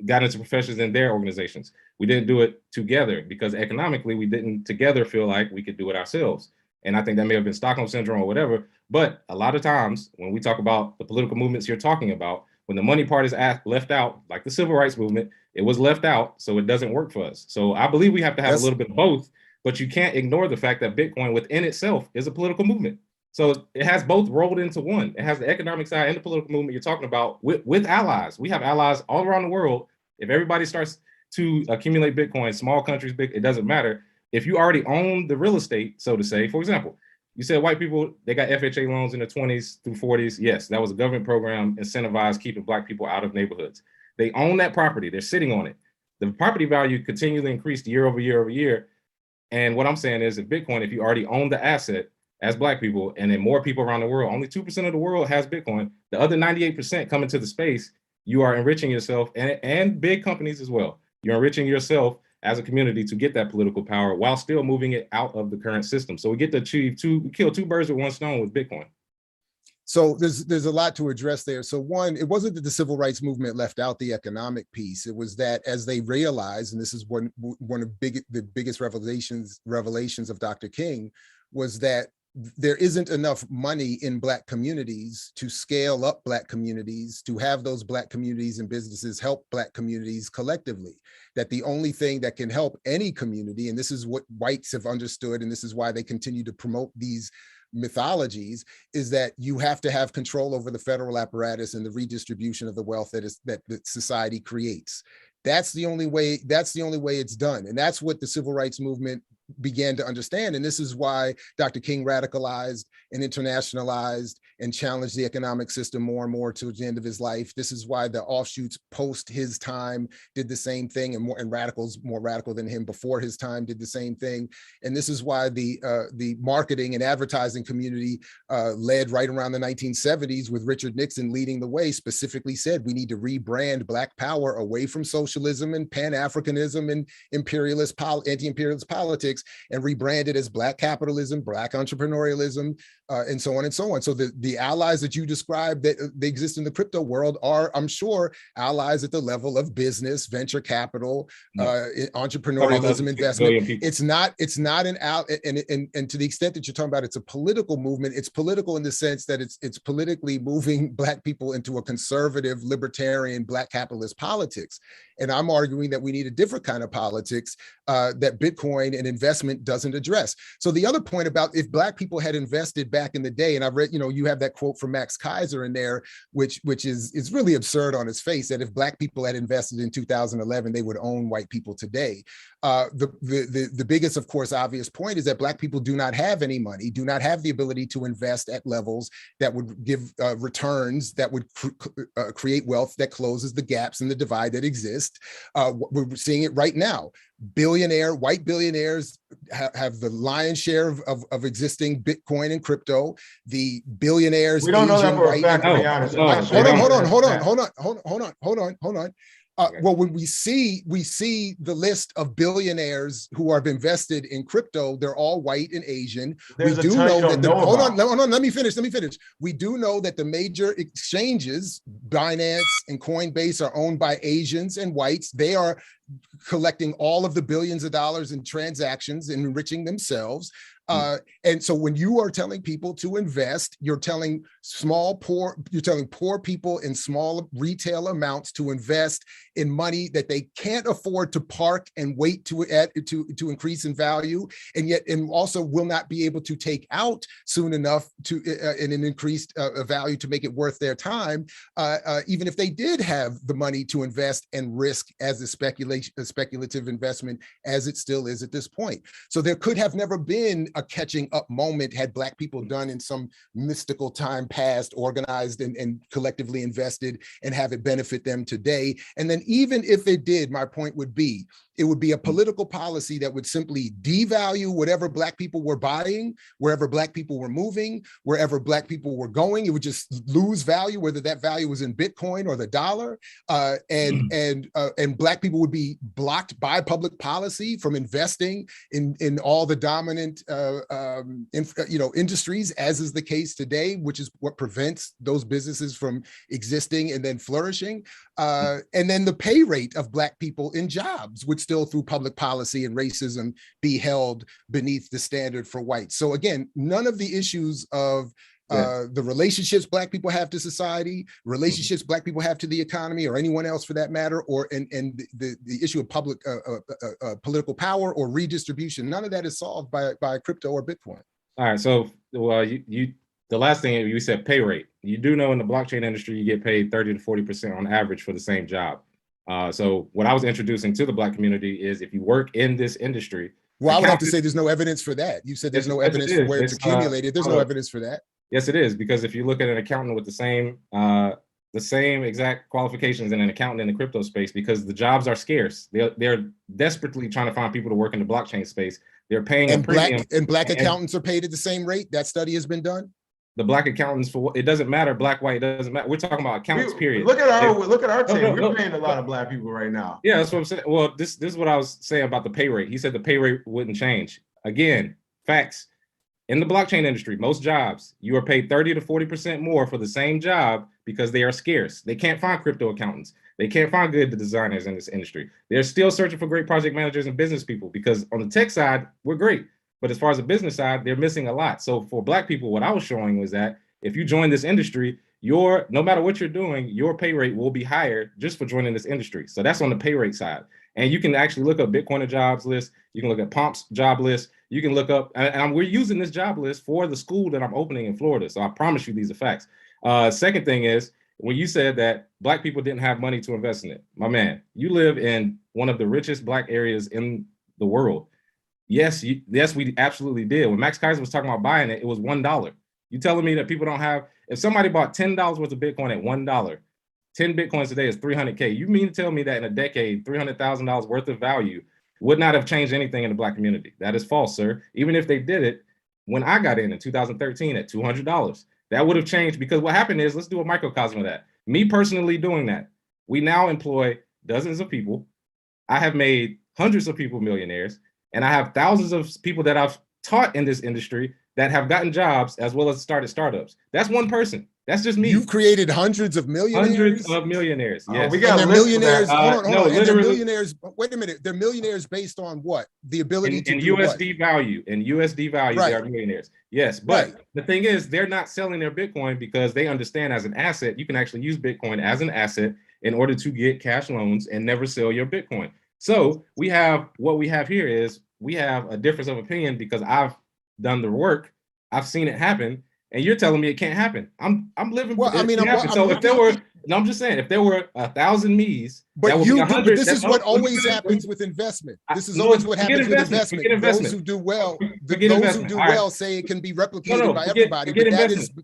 got into professions in their organizations. We didn't do it together because economically we didn't together feel like we could do it ourselves. And I think that may have been Stockholm syndrome or whatever. But a lot of times when we talk about the political movements you're talking about, when the money part is left out, like the civil rights movement, it was left out, so it doesn't work for us. So I believe we have to have a little bit of both, but you can't ignore the fact that Bitcoin within itself is a political movement. So it has both rolled into one. It has the economic side and the political movement you're talking about with allies. We have allies all around the world. If everybody starts to accumulate Bitcoin, small countries, big, it doesn't matter. If you already own the real estate, so to say, for example, you said white people, they got FHA loans in the 20s through 40s. Yes, that was a government program incentivized keeping Black people out of neighborhoods. They own that property. They're sitting on it. The property value continually increased year over year over year. And what I'm saying is that Bitcoin, if you already own the asset as Black people, and then more people around the world, only 2% of the world has Bitcoin. The other 98% come into the space. You are enriching yourself and big companies as well. You're enriching yourself as a community to get that political power while still moving it out of the current system. So we get to kill two birds with one stone with Bitcoin. So there's a lot to address there. So one, it wasn't that the civil rights movement left out the economic piece. It was that as they realized, and this is one of the biggest revelations of Dr. King, was that there isn't enough money in Black communities to scale up Black communities, to have those Black communities and businesses help Black communities collectively. That the only thing that can help any community, and this is what whites have understood, and this is why they continue to promote these mythologies, is that you have to have control over the federal apparatus and the redistribution of the wealth that society creates. That's the only way it's done. And that's what the civil rights movement began to understand. And this is why Dr. King radicalized and internationalized and challenged the economic system more and more to the end of his life. This is why the offshoots post his time did the same thing, and radicals more radical than him before his time did the same thing. And this is why the marketing and advertising community led right around the 1970s with Richard Nixon leading the way, specifically said we need to rebrand Black power away from socialism and Pan-Africanism and anti-imperialist politics, and rebrand it as Black capitalism, Black entrepreneurialism, and so on and so on. So the allies that you described that they exist in the crypto world are, I'm sure, allies at the level of business, venture capital, entrepreneurialism, investment. It's not an and to the extent that you're talking about, it's a political movement. It's political in the sense that it's politically moving Black people into a conservative, libertarian, Black capitalist politics. And I'm arguing that we need a different kind of politics that Bitcoin and investment doesn't address. So the other point about if Black people had invested back in the day, and I've read, you have that quote from Max Kaiser in there, which is really absurd on its face, that if Black people had invested in 2011, they would own white people today. The biggest, of course, obvious point is that Black people do not have any money, do not have the ability to invest at levels that would give returns that would create wealth that closes the gaps and the divide that exist. We're seeing it right now. White billionaires have the lion's share of existing Bitcoin and crypto. The billionaires, we don't know that for a fact, to be honest. Hold on. Well, when we see the list of billionaires who have invested in crypto, they're all white and Asian. We do know that hold on, let me finish. We do know that the major exchanges, Binance and Coinbase, are owned by Asians and whites. They are collecting all of the billions of dollars in transactions and enriching themselves. And so when you are telling people to invest, you're telling poor people in small retail amounts to invest in money that they can't afford to park and wait to increase in value, and also will not be able to take out soon enough to in an increased value to make it worth their time, even if they did have the money to invest and risk as a speculative investment, as it still is at this point. So there could have never been a catching up moment had Black people done in some mystical time past, organized and collectively invested and have it benefit them today. And then even if it did, my point would be, it would be a political policy that would simply devalue whatever Black people were buying, wherever Black people were moving, wherever Black people were going. It would just lose value, whether that value was in Bitcoin or the dollar. And Black people would be blocked by public policy from investing in all the dominant industries, as is the case today, which is what prevents those businesses from existing and then flourishing. And then the pay rate of Black people in jobs would still, through public policy and racism, be held beneath the standard for whites. So again, none of the issues of the relationships Black people have to society, relationships Black people have to the economy, or anyone else for that matter, or and the issue of public political power or redistribution, none of that is solved by crypto or Bitcoin. All right, so well, the last thing you said, pay rate. You do know in the blockchain industry, you get paid 30 to 40% on average for the same job. So what I was introducing to the Black community is, if you work in this industry. Well, I would have to say there's no evidence for that. You said there's no evidence for where it's accumulated. There's no evidence for that. Yes, it is, because if you look at an accountant with the same exact qualifications in an accountant in the crypto space, because the jobs are scarce, they're desperately trying to find people to work in the blockchain space. They're paying a premium. Black accountants are paid at the same rate. That study has been done. The Black accountants, it doesn't matter, Black, white, it doesn't matter. We're talking about accountants, period. Look at our team. We're paying a lot of Black people right now. Yeah, that's what I'm saying. Well, this is what I was saying about the pay rate. He said the pay rate wouldn't change. Again, facts. In the blockchain industry, most jobs, you are paid 30 to 40% more for the same job because they are scarce. They can't find crypto accountants. They can't find good designers in this industry. They're still searching for great project managers and business people, because on the tech side, we're great. But as far as the business side, they're missing a lot. So for Black people, what I was showing was that if you join this industry, no matter what you're doing, your pay rate will be higher just for joining this industry. So that's on the pay rate side. And you can actually look up Bitcoiner jobs list. You can look at Pomp's job list. You can look up, and we're using this job list for the school that I'm opening in Florida. So I promise you these are facts. Second thing is, when you said that Black people didn't have money to invest in it, my man, you live in one of the richest Black areas in the world. Yes, we absolutely did. When Max Kaiser was talking about buying it, it was $1. You telling me that people don't have, if somebody bought $10 worth of Bitcoin at $1, 10 Bitcoins today is 300K. You mean to tell me that in a decade, $300,000 worth of value would not have changed anything in the Black community? That is false, sir. Even if they did it, when I got in 2013 at $200, that would have changed, because what happened is, let's do a microcosm of that. Me personally doing that, we now employ dozens of people. I have made hundreds of people millionaires, and I have thousands of people that I've taught in this industry that have gotten jobs as well as started startups. That's one person. That's just me. You've created hundreds of millionaires. Hundreds of millionaires. Yes. We got millionaires. Hold on. And they're millionaires. Wait a minute. They're millionaires based on what? The ability to do USD what? Value. In USD value, right. They are millionaires. Yes, but the thing is, they're not selling their Bitcoin because they understand as an asset, you can actually use Bitcoin as an asset in order to get cash loans and never sell your Bitcoin. So what we have here is we have a difference of opinion because I've done the work, I've seen it happen, and you're telling me it can't happen. I'm living. Well, I mean, I'm just saying, if there were 1,000 me's, but this is what always happens with investment. This is always what happens with investment. Those who do well, say it can be replicated by everybody, but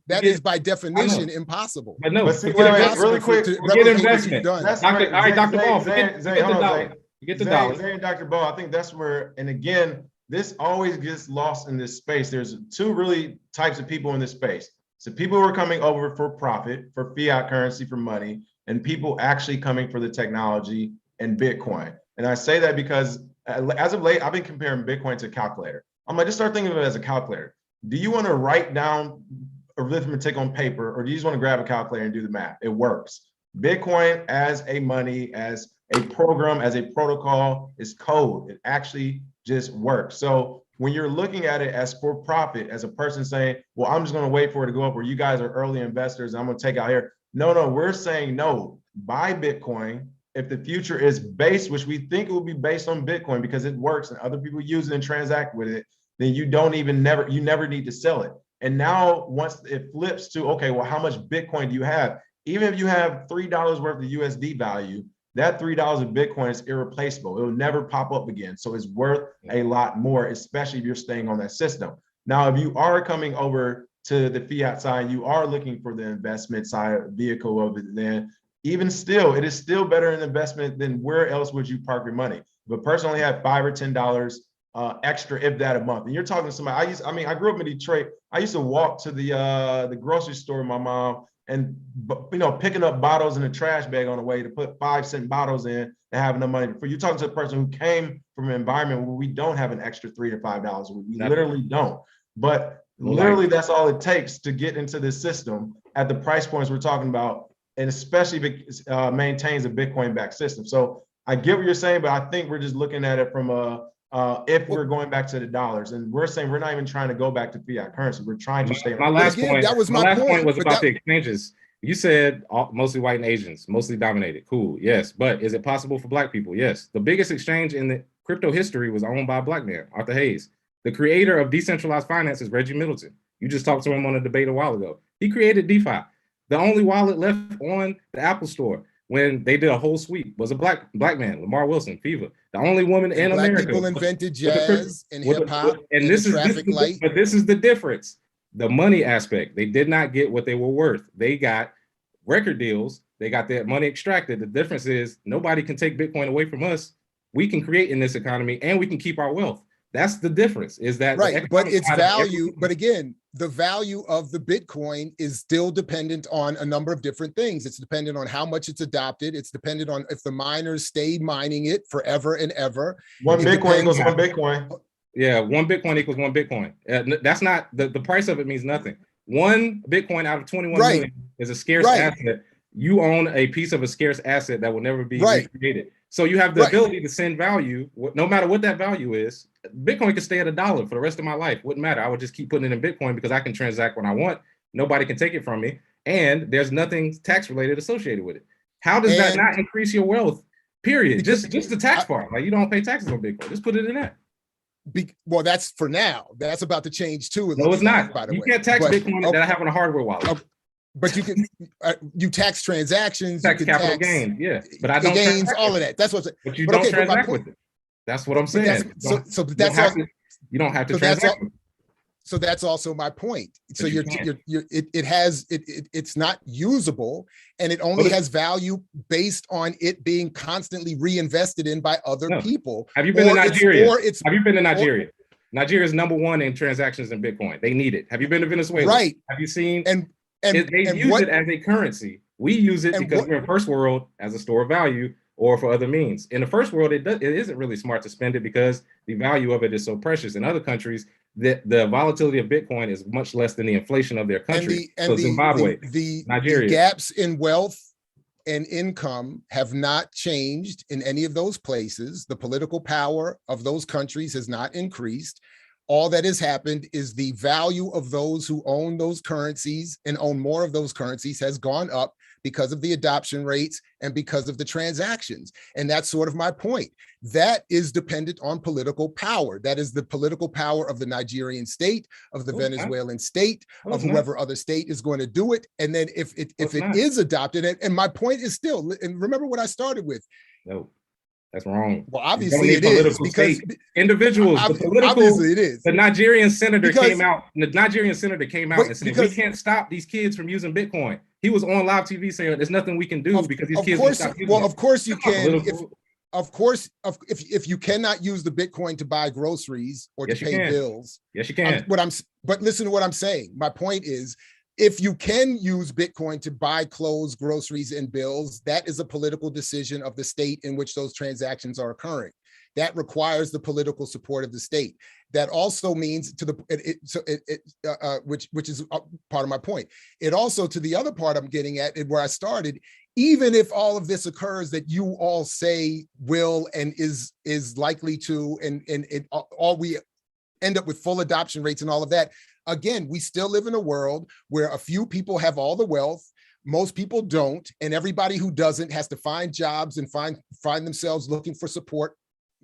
that is by definition impossible. But no, wait, really quick, forget investment. All right, Dr. Ball, forget the dollar. Get the dollar. Zay and Dr. Ball, I think that's where, and again, this always gets lost in this space. There's two really types of people in this space. So people who are coming over for profit, for fiat currency, for money, and people actually coming for the technology and Bitcoin. And I say that because as of late, I've been comparing Bitcoin to a calculator. I'm like, just start thinking of it as a calculator. Do you want to write down arithmetic on paper, or do you just want to grab a calculator and do the math? It works. Bitcoin as a money, as a program, as a protocol, is code. It actually just works. So when you're looking at it as for profit, as a person saying, well, I'm just going to wait for it to go up, or you guys are early investors and I'm going to take out here. No, we're saying no, buy Bitcoin. If the future is based, which we think it will be based on Bitcoin because it works and other people use it and transact with it, then you never need to sell it. And now once it flips to, okay, well, how much Bitcoin do you have? Even if you have $3 worth of USD value, that $3 of Bitcoin is irreplaceable. It will never pop up again. So it's worth a lot more, especially if you're staying on that system. Now, if you are coming over to the fiat side, you are looking for the investment side vehicle of it, then even still, it is still better an investment than where else would you park your money? If a person only had $5 or $10 extra, if that, a month, and you're talking to somebody, I grew up in Detroit. I used to walk to the grocery store with my mom, and picking up bottles in a trash bag on the way to put 5-cent bottles in and have enough money. For you talking to a person who came from an environment where we don't have an extra $3 to $5, we literally don't. But literally, that's all it takes to get into this system at the price points we're talking about, and especially if it maintains a Bitcoin-backed system. So I get what you're saying, but I think we're just looking at it from if we're going back to the dollars, and we're saying we're not even trying to go back to fiat currency. We're trying to stay. My last point was about the exchanges. You said mostly white and Asians, mostly dominated. Cool, yes. But is it possible for Black people? Yes. The biggest exchange in the crypto history was owned by a Black man, Arthur Hayes. The creator of decentralized finance is Reggie Middleton. You just talked to him on a debate a while ago. He created DeFi. The only wallet left on the Apple Store when they did a whole sweep was a black man, Lamar Wilson, FIFA. The only woman in Black America. People invented jazz and hip hop and this traffic light. But this is the difference. The money aspect. They did not get what they were worth. They got record deals. They got that money extracted. The difference is nobody can take Bitcoin away from us. We can create in this economy and we can keep our wealth. That's the difference, is that right. But its value, but again, the value of the Bitcoin is still dependent on a number of different things. It's dependent on how much it's adopted. It's dependent on if the miners stay mining it forever and ever. One Bitcoin equals one Bitcoin. Yeah, one Bitcoin equals one Bitcoin. That's not, the price of it means nothing. One Bitcoin out of 21 million is a scarce asset. You own a piece of a scarce asset that will never be recreated. So you have the ability to send value, no matter what that value is. Bitcoin could stay at $1 for the rest of my life. Wouldn't matter. I would just keep putting it in Bitcoin because I can transact when I want. Nobody can take it from me. And there's nothing tax related associated with it. How does that not increase your wealth? Period. Just the tax part. Like, you don't pay taxes on Bitcoin. Just put it in that. Well, that's for now. That's about to change too. No, it's not. By the way, you can't tax Bitcoin that I have on a hardware wallet. But you can you tax transactions, tax you can capital gains, yeah. But I don't gains, all of that. That's what's. But you don't transact with it. That's what I'm saying. You don't have to transact. So that's also my point. So it's not usable, and it only has value based on it being constantly reinvested in by other people. Have you been to Nigeria? Have you been to Nigeria? Nigeria is #1 in transactions in Bitcoin. They need it. Have you been to Venezuela? Right. Have you seen? And they use it as a currency. We use it because we're in first world as a store of value or for other means. In the first world, it isn't really smart to spend it because the value of it is so precious. In other countries, the volatility of Bitcoin is much less than the inflation of their country. So Zimbabwe, Nigeria. The gaps in wealth and income have not changed in any of those places. The political power of those countries has not increased. All that has happened is the value of those who own those currencies and own more of those currencies has gone up because of the adoption rates and because of the transactions. And that's sort of my point. That is dependent on political power. That is the political power of the Nigerian state, of the Venezuelan state, of whoever other state is going to do it. And then if it is adopted, and my point is still, and remember what I started with. No. That's wrong. Well, obviously it is, because individuals, obviously it is. The Nigerian senator came out and said, we can't stop these kids from using Bitcoin. He was on live TV saying there's nothing we can do because these kids will stop using it. Of course you can. If you cannot use the Bitcoin to buy groceries or to pay bills. Yes, you can. But listen to what I'm saying. My point is, if you can use Bitcoin to buy clothes, groceries, and bills, that is a political decision of the state in which those transactions are occurring. That requires the political support of the state. That also means which is part of my point. It also, to the other part I'm getting at, and where I started, even if all of this occurs that you all say will and is likely to, and all we end up with full adoption rates and all of that. Again, we still live in a world where a few people have all the wealth, most people don't, and everybody who doesn't has to find jobs and find themselves looking for support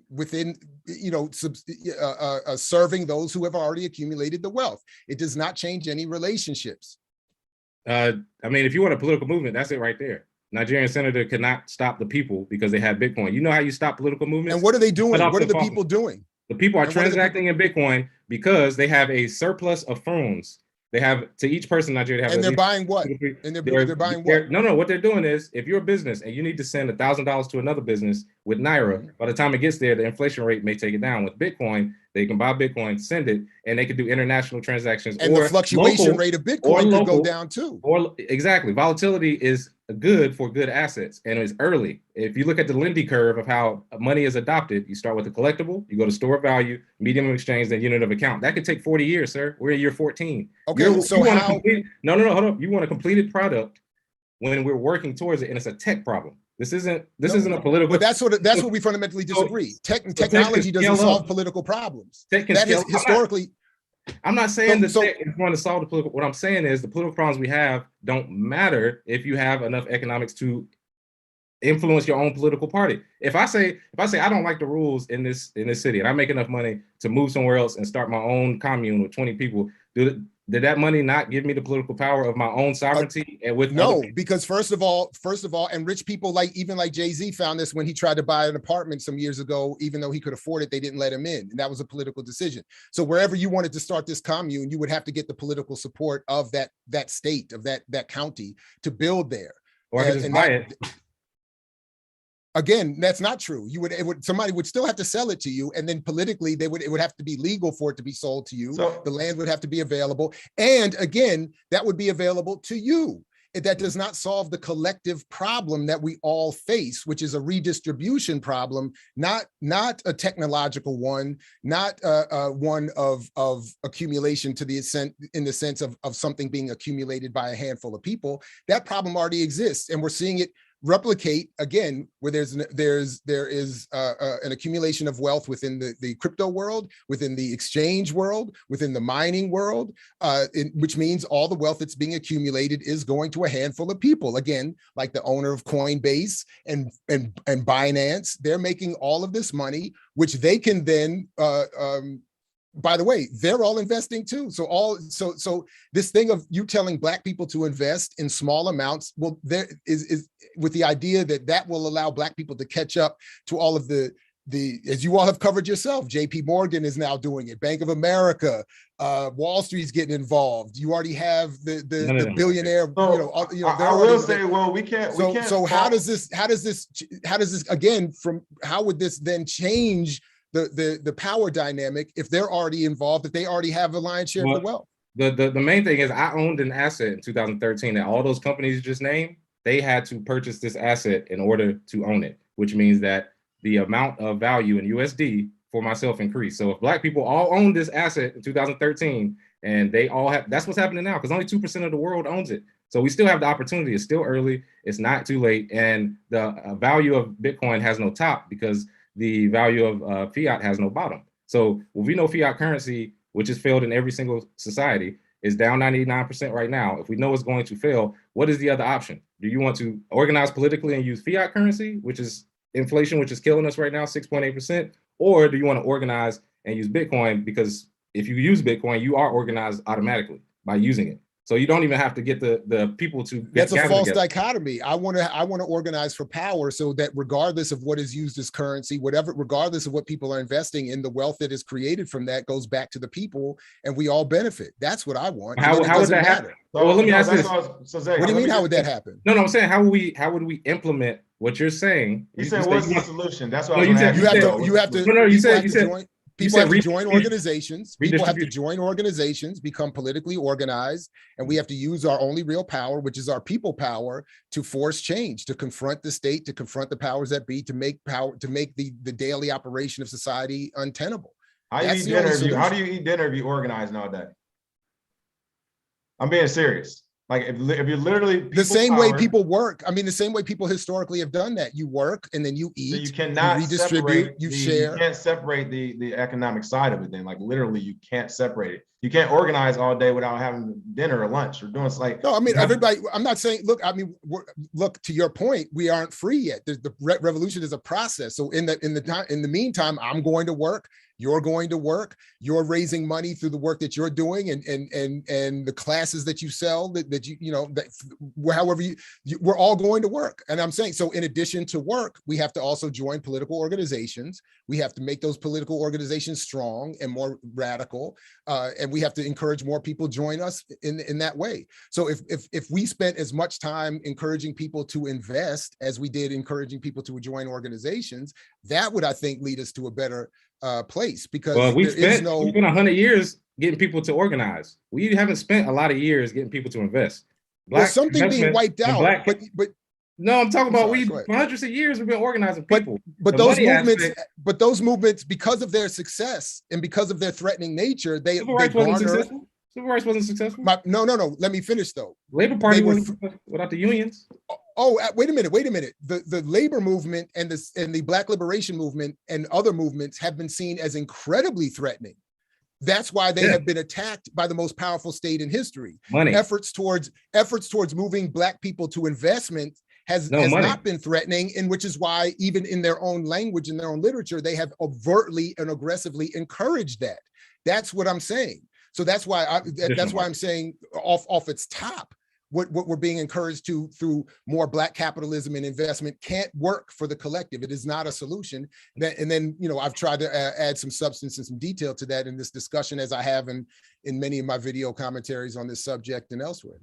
within, serving those who have already accumulated the wealth. It does not change any relationships. I mean, if you want a political movement, that's it right there. Nigerian senator cannot stop the people because they have Bitcoin. You know how you stop political movements? And what are they doing? What are the people doing? The people are transacting in Bitcoin because they have a surplus of funds. They have, to each person in Nigeria, and they're buying what? And they're buying what? No, what they're doing is, if you're a business and you need to send $1,000 to another business with Naira, by the time it gets there, the inflation rate may take it down. With Bitcoin, they can buy Bitcoin, send it, and they can do international transactions. And the fluctuation rate of Bitcoin could go down too. Exactly. Volatility is good for good assets, and it's early. If you look at the Lindy curve of how money is adopted, you start with a collectible, you go to store of value, medium of exchange, then unit of account. That could take 40 years, sir. We're in year 14. Okay, so hold up. You want a completed product when we're working towards it, and it's a tech problem. This isn't a political. But that's what we fundamentally disagree. Technology doesn't solve political problems. That is historically. I'm not saying that it's going to solve the political. What I'm saying is the political problems we have don't matter if you have enough economics to influence your own political party. If I say I don't like the rules in this city and I make enough money to move somewhere else and start my own commune with 20 people, did that money not give me the political power of my own sovereignty? Because first of all, and rich people like Jay-Z found this when he tried to buy an apartment some years ago, even though he could afford it, they didn't let him in. And that was a political decision. So wherever you wanted to start this commune, you would have to get the political support of that state, of that county to build there. Or I could just buy it. Again, that's not true. Somebody would still have to sell it to you, and then politically, it would have to be legal for it to be sold to you. So the land would have to be available, and again, that would be available to you. That does not solve the collective problem that we all face, which is a redistribution problem, not a technological one, not one of accumulation in the sense of something being accumulated by a handful of people. That problem already exists, and we're seeing it replicate again, where there is an accumulation of wealth within the crypto world, within the exchange world, within the mining world, which means all the wealth that's being accumulated is going to a handful of people. Again, like the owner of Coinbase and Binance, they're making all of this money, which they can then by the way, they're all investing too. So this thing of you telling Black people to invest in small amounts, well, there is with the idea that will allow Black people to catch up to all of the as you all have covered yourself. JP Morgan is now doing it. Bank of America, Wall Street's getting involved. You already have the billionaire. I will say, well, we can't. So how does this again? How would this then change the power dynamic if they're already involved, if they already have a lion's share of the wealth? The main thing is I owned an asset in 2013 that all those companies you just named, they had to purchase this asset in order to own it, which means that the amount of value in USD for myself increased. So if Black people all owned this asset in 2013 and they all have, that's what's happening now, because only 2% of the world owns it. So we still have the opportunity. It's still early. It's not too late. And the value of Bitcoin has no top because the value of fiat has no bottom. So we know fiat currency, which has failed in every single society, is down 99% right now. If we know it's going to fail, what is the other option? Do you want to organize politically and use fiat currency, which is inflation, which is killing us right now, 6.8%? Or do you want to organize and use Bitcoin? Because if you use Bitcoin, you are organized automatically by using it. So you don't even have to get the people to That's a false together. dichotomy. I want to organize for power so that regardless of what is used as currency, regardless of what people are investing in, the wealth that is created from that goes back to the people and we all benefit. That's what I want. How would that happen? So, well, let me ask this. What do you mean, how would that happen? No, I'm saying how would we implement what you're saying? You said what's the solution? That's what I was you have to people have to join organizations. People have to join organizations, become politically organized, and we have to use our only real power, which is our people power, to force change, to confront the state, to confront the powers that be, to make the daily operation of society untenable. How do you eat dinner if you organize all day? I'm being serious. Like if you're literally the same way people work. I mean, the same way people historically have done that. You work and then you eat. So you cannot redistribute. You share. You can't separate the economic side of it. Then, like literally, you can't separate it. You can't organize all day without having dinner or lunch or doing like. No, I mean everybody. I'm not saying. Look, I mean, look to your point. We aren't free yet. The revolution is a process. So in the meantime, I'm going to work. You're going to work. You're raising money through the work that you're doing and the classes that you sell however we're all going to work. And I'm saying, so in addition to work, we have to also join political organizations. We have to make those political organizations strong and more radical. And we have to encourage more people join us in that way. So if we spent as much time encouraging people to invest as we did encouraging people to join organizations, that would, I think, lead us to a better place, because we spent 100 years getting people to organize. We haven't spent a lot of years getting people to invest. Something being wiped out, but no, I'm talking about for hundreds of years we've been organizing people. But those movements, because of their success and because of their threatening nature, Civil rights wasn't successful. No. Let me finish though. Labor Party without the unions. Oh, wait a minute. The labor movement and the Black liberation movement and other movements have been seen as incredibly threatening. That's why they have been attacked by the most powerful state in history. Money. Efforts towards moving Black people to investment has not been threatening, and which is why even in their own language, in their own literature, they have overtly and aggressively encouraged that. That's what I'm saying. So that's why I'm saying off its top, what we're being encouraged to through more Black capitalism and investment can't work for the collective. It is not a solution. And then I've tried to add some substance and some detail to that in this discussion, as I have in many of my video commentaries on this subject and elsewhere.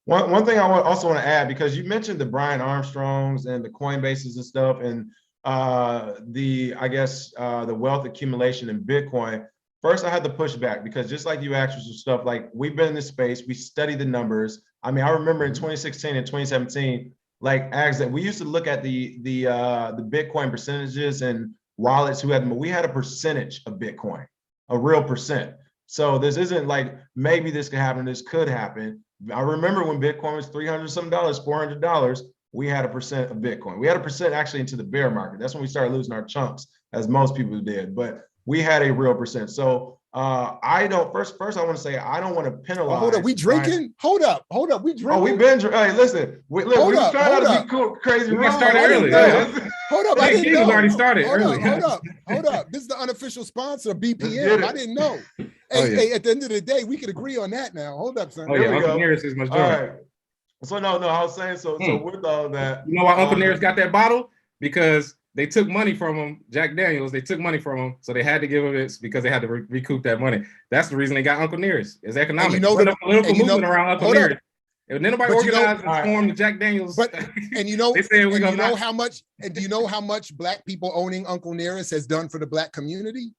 One thing I also want to add, because you mentioned the Brian Armstrongs and the Coinbases and stuff, and the wealth accumulation in Bitcoin. First, I had to push back, because just like you asked for some stuff, like we've been in this space, we study the numbers. I mean, I remember in 2016 and 2017, like that we used to look at the Bitcoin percentages and wallets who had them. We had a percentage of Bitcoin, a real percent. So this isn't like maybe this could happen, this could happen. I remember when Bitcoin was $300 some dollars, $400, we had a percent of Bitcoin. We had a percent actually into the bear market. That's when we started losing our chunks, as most people did. But we had a real percent. So I don't. First, I want to say I don't want to penalize. Hold up, we drinking? Hold up, we drinking. Oh, we've been. Hey, listen. We trying not to be cool, crazy. We started early. Hold up, I didn't know. Already started early. Hold up. This is the unofficial sponsor of BPM. I didn't know. Hey, at the end of the day, we could agree on that now. Hold up, son. There we go. Uncle Nearest is much joy. All right. So no, I was saying so with all that. You know why Uncle Nearest got that bottle? Because they took money from him, Jack Daniels. They took money from him, so they had to give him it because they had to recoup that money. That's the reason they got Uncle Nearest. It's economic. The political movement around Uncle Nearest. If nobody organized and formed the Jack Daniels, and you know, they said do you know how much Black people owning Uncle Nearest has done for the Black community?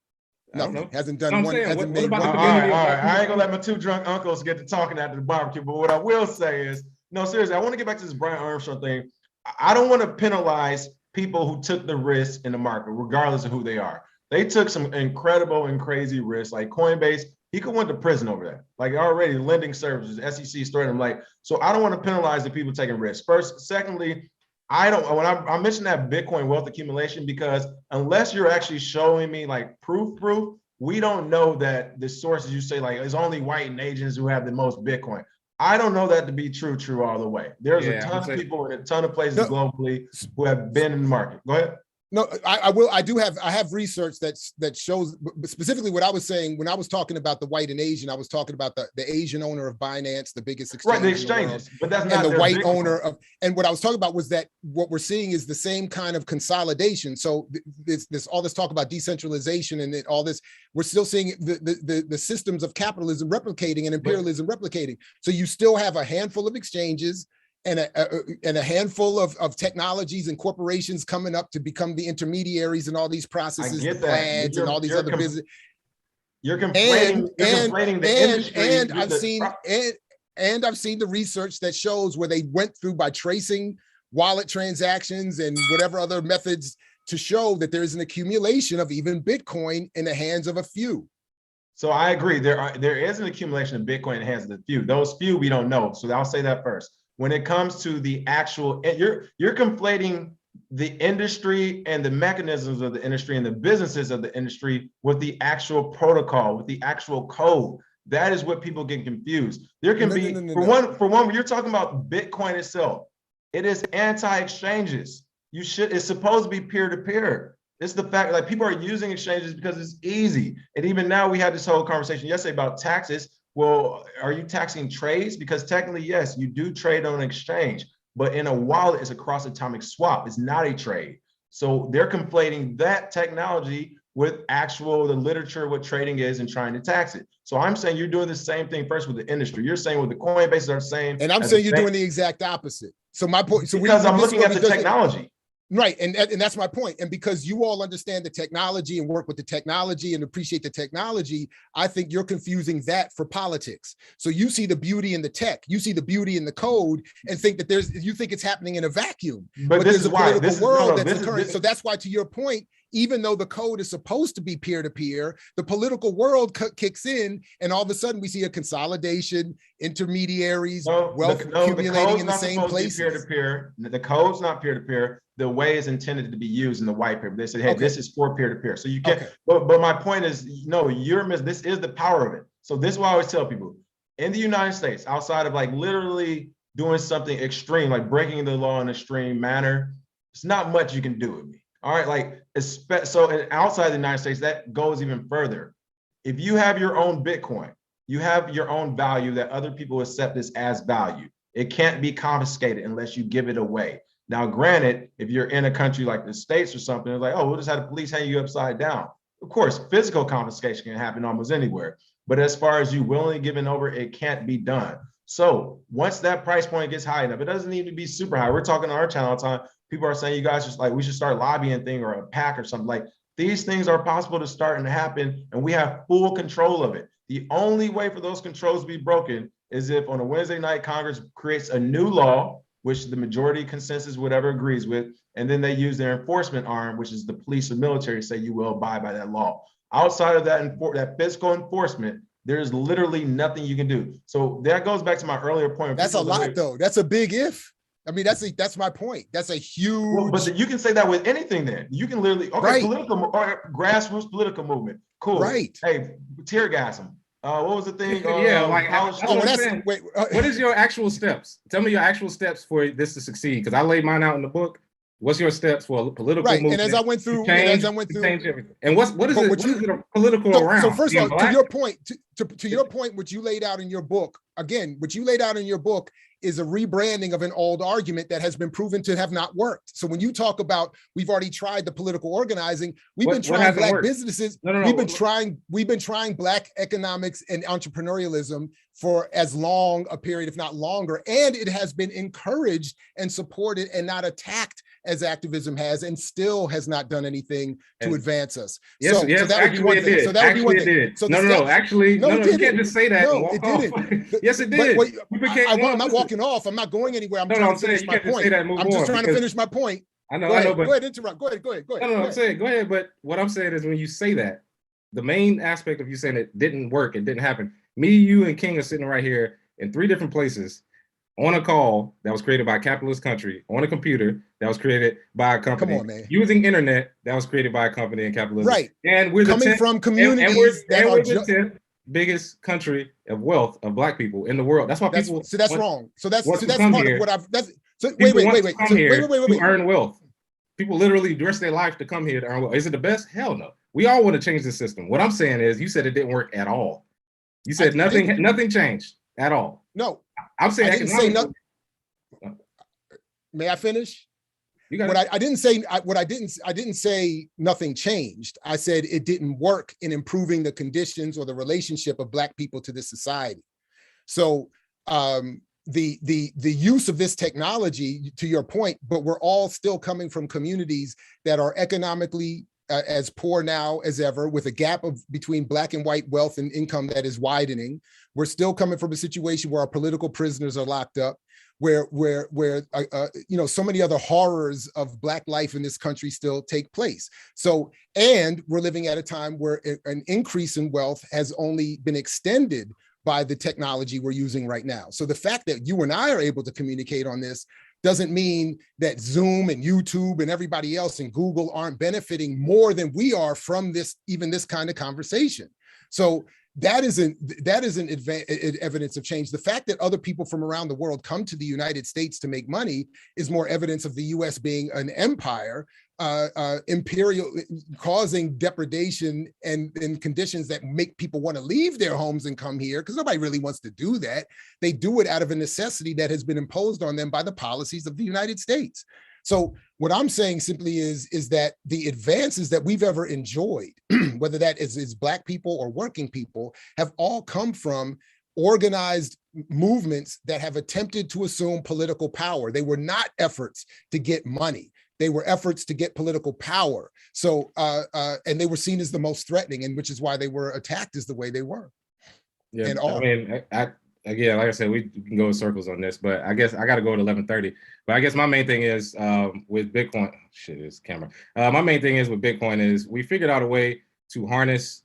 Nothing. Hasn't done one. Hasn't made one. All right. I ain't gonna let my two drunk uncles get to talking after the barbecue. But what I will say is, no, seriously, I want to get back to this Brian Armstrong thing. I don't want to penalize people who took the risk in the market, regardless of who they are. They took some incredible and crazy risks, like Coinbase. He could went to prison over that. Like already lending services, SEC threatened him. Like, so I don't want to penalize the people taking risks. Secondly, when I mentioned that Bitcoin wealth accumulation, because unless you're actually showing me like proof, we don't know that the sources you say, like, it's only white and Asians who have the most Bitcoin. I don't know that to be true all the way. There's a ton of people in a ton of places globally who have been in the market. Go ahead. No, I will. I have research that shows specifically what I was saying when I was talking about the white and Asian. I was talking about the Asian owner of Binance, the biggest exchange, right? The exchanges, but that's not and the white owner of. And what I was talking about was that what we're seeing is the same kind of consolidation. So this all this talk about decentralization and all this, we're still seeing the systems of capitalism replicating and imperialism replicating. So you still have a handful of exchanges and a handful of technologies and corporations coming up to become the intermediaries in all these processes, the plans and all these other business. You're complaining the industry. And I've seen the research that shows where they went through by tracing wallet transactions and whatever other methods to show that there's an accumulation of even Bitcoin in the hands of a few. So I agree. There is an accumulation of Bitcoin in the hands of the few. Those few we don't know. So I'll say that first. When it comes to the actual, you're conflating the industry and the mechanisms of the industry and the businesses of the industry with the actual protocol, with the actual code. That is what people get confused. There can be, for one, when you're talking about Bitcoin itself, it is anti-exchanges. It's supposed to be peer-to-peer. It's the fact, like, people are using exchanges because it's easy. And even now, we had this whole conversation yesterday about taxes. Well, are you taxing trades? Because technically, yes, you do trade on an exchange, but in a wallet, it's a cross-atomic swap. It's not a trade. So they're conflating that technology with the literature, what trading is, and trying to tax it. So I'm saying you're doing the same thing first with the industry. You're saying what the Coinbases are saying. And I'm saying you're doing the exact opposite. So my point, because I'm looking at the technology. Right, and that's my point. And because you all understand the technology and work with the technology and appreciate the technology, I think you're confusing that for politics. So you see the beauty in the tech, you see the beauty in the code, and think that you think it's happening in a vacuum. But there's a political world that's occurring. So that's why, to your point, even though the code is supposed to be peer-to-peer, the political world kicks in, and all of a sudden we see a consolidation, intermediaries, wealth accumulating in the same places. Peer-to-peer. The code's not peer-to-peer. The way it's intended to be used in the white paper. They said, hey, this is for peer-to-peer. So you can't, but my point is, no, this is the power of it. So this is why I always tell people, in the United States, outside of like literally doing something extreme, like breaking the law in an extreme manner, it's not much you can do with me. All right, like, so outside the United States, that goes even further. If you have your own Bitcoin, you have your own value that other people accept this as value. It can't be confiscated unless you give it away. Now, granted, if you're in a country like the States or something, it's like, oh, we'll just have the police hang you upside down. Of course, physical confiscation can happen almost anywhere. But as far as you willingly giving over, it can't be done. So once that price point gets high enough, it doesn't need to be super high. We're talking on our channel all the time. People are saying, you guys just like, we should start lobbying thing or a PAC or something. Like, these things are possible to start and happen, and we have full control of it. The only way for those controls to be broken is if on a Wednesday night, Congress creates a new law, which the majority consensus, whatever, agrees with, and then they use their enforcement arm, which is the police or military, say you will abide by that law. Outside of that physical enforcement, there's literally nothing you can do. So that goes back to my earlier point. That's a lot, though. That's a big if. I mean, that's my point. That's a huge. Well, but you can say that with anything. Then you can literally grassroots political movement. Cool. Right. Hey, tear gas them. What was the thing? What is your actual steps? Tell me your actual steps for this to succeed, because I laid mine out in the book. What's your steps for a political movement? And as I went through, change everything. And what is it political around? So first of all, to your point, to your point, what you laid out in your book, again, what you laid out in your book is a rebranding of an old argument that has been proven to have not worked. So when you talk about, we've already tried the political organizing, we've been trying Black businesses, we've been trying Black economics and entrepreneurialism for as long a period, if not longer, and it has been encouraged and supported and not attacked as activism has, and still has not done anything to advance us. Yes, so that would be one thing. So that would be one thing. So you can't just say that. No, it didn't. Yes, it did. I'm not walking off. I'm not going anywhere. I'm trying to finish my point. I'm just trying to finish my point. I know, but go ahead, interrupt. Go ahead. No, I'm saying, go ahead. But what I'm saying is, when you say that, the main aspect of you saying it didn't work, it didn't happen. Me, you, and King are sitting right here in 3 different places. on a call that was created by a capitalist country, on a computer that was created by a company, Come on, man. using internet that was created by a company in capitalism. Right. And we're coming from communities that are we're the 10th biggest country of wealth of Black people in the world. That's why people. That's wrong. So that's part here. of what I've. Wait. So to earn wealth. People literally risk their life to come here to earn wealth. Is it the best? Hell no. We all want to change the system. What I'm saying is, you said it didn't work at all. You said nothing changed at all. No, I'm saying I didn't say nothing. May I finish? I didn't say nothing changed. I said it didn't work in improving the conditions or the relationship of Black people to this society. So the use of this technology, to your point, but we're all still coming from communities that are economically as poor now as ever, with a gap between Black and white wealth and income that is widening. We're still coming from a situation where our political prisoners are locked up, where so many other horrors of Black life in this country still take place. So, and we're living at a time where an increase in wealth has only been extended by the technology we're using right now. So the fact that you and I are able to communicate on this doesn't mean that Zoom and YouTube and everybody else and Google aren't benefiting more than we are from this, even this kind of conversation. So that is an evidence of change. The fact that other people from around the world come to the United States to make money is more evidence of the US being an empire, imperial, causing depredation and conditions that make people want to leave their homes and come here, because nobody really wants to do that. They do it out of a necessity that has been imposed on them by the policies of the United States. So what I'm saying simply is that the advances that we've ever enjoyed, whether that is Black people or working people, have all come from organized movements that have attempted to assume political power. They were not efforts to get money. They were efforts to get political power. So, and they were seen as the most threatening, and which is why they were attacked as the way they were. Yeah, I mean, again, like I said, we can go in circles on this, but I guess I got to go at 11:30. But I guess my main thing is with Bitcoin. Shit, this camera. My main thing is with Bitcoin is we figured out a way to harness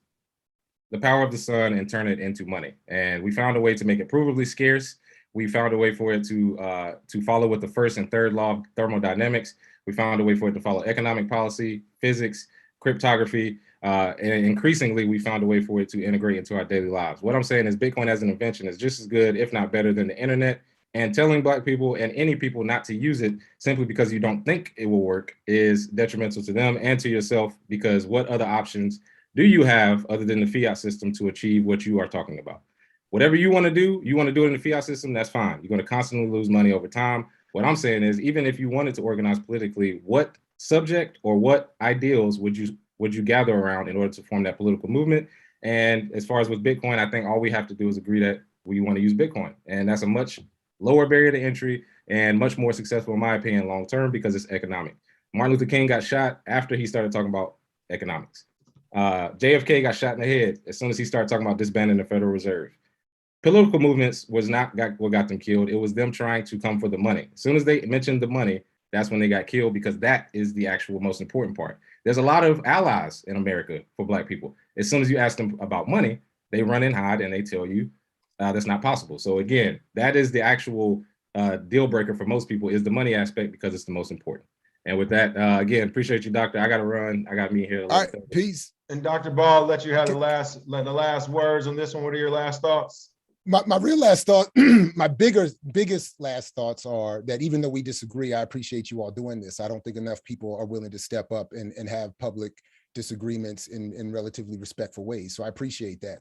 the power of the sun and turn it into money, and we found a way to make it provably scarce. We found a way for it to follow with the first and third law of thermodynamics. We found a way for it to follow economic policy, physics, cryptography, and increasingly we found a way for it to integrate into our daily lives. What I'm saying is Bitcoin as an invention is just as good, if not better, than the internet. And telling Black people and any people not to use it simply because you don't think it will work is detrimental to them and to yourself, because what other options do you have other than the fiat system to achieve what you are talking about? Whatever you want to do it in the fiat system, that's fine. You're going to constantly lose money over time. What I'm saying is, even if you wanted to organize politically, what subject or what ideals would you gather around in order to form that political movement? And as far as with Bitcoin, I think all we have to do is agree that we want to use Bitcoin. And that's a much lower barrier to entry and much more successful, in my opinion, long term, because it's economic. Martin Luther King got shot after he started talking about economics. JFK got shot in the head as soon as he started talking about disbanding the Federal Reserve. Political movements was not what got them killed. It was them trying to come for the money. As soon as they mentioned the money, that's when they got killed, because that is the actual most important part. There's a lot of allies in America for Black people. As soon as you ask them about money, they run and hide and they tell you that's not possible. So again, that is the actual deal breaker for most people, is the money aspect, because it's the most important. And with that, again, appreciate you, Doctor. I got to run. I got me here. All right, peace. And Dr. Ball, let you have the last words on this one. What are your last thoughts? My real last thought, my biggest last thoughts are that even though we disagree, I appreciate you all doing this. I don't think enough people are willing to step up and have public disagreements in relatively respectful ways. So I appreciate that.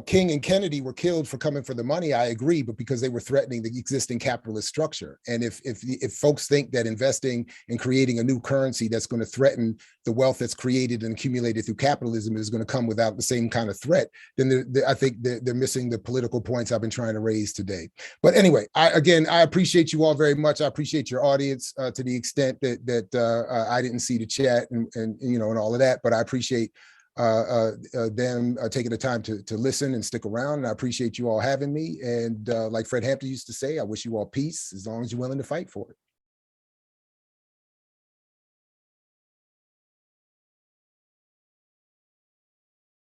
King and Kennedy were killed for coming for the money. I agree, but because they were threatening the existing capitalist structure. And if folks think that investing and creating a new currency that's going to threaten the wealth that's created and accumulated through capitalism is going to come without the same kind of threat, then I think they're missing the political points I've been trying to raise today. But anyway, I appreciate you all very much. I appreciate your audience to the extent that I didn't see the chat and all of that, but I appreciate them taking the time to listen and stick around. And I appreciate you all having me. And like Fred Hampton used to say, I wish you all peace as long as you're willing to fight for it.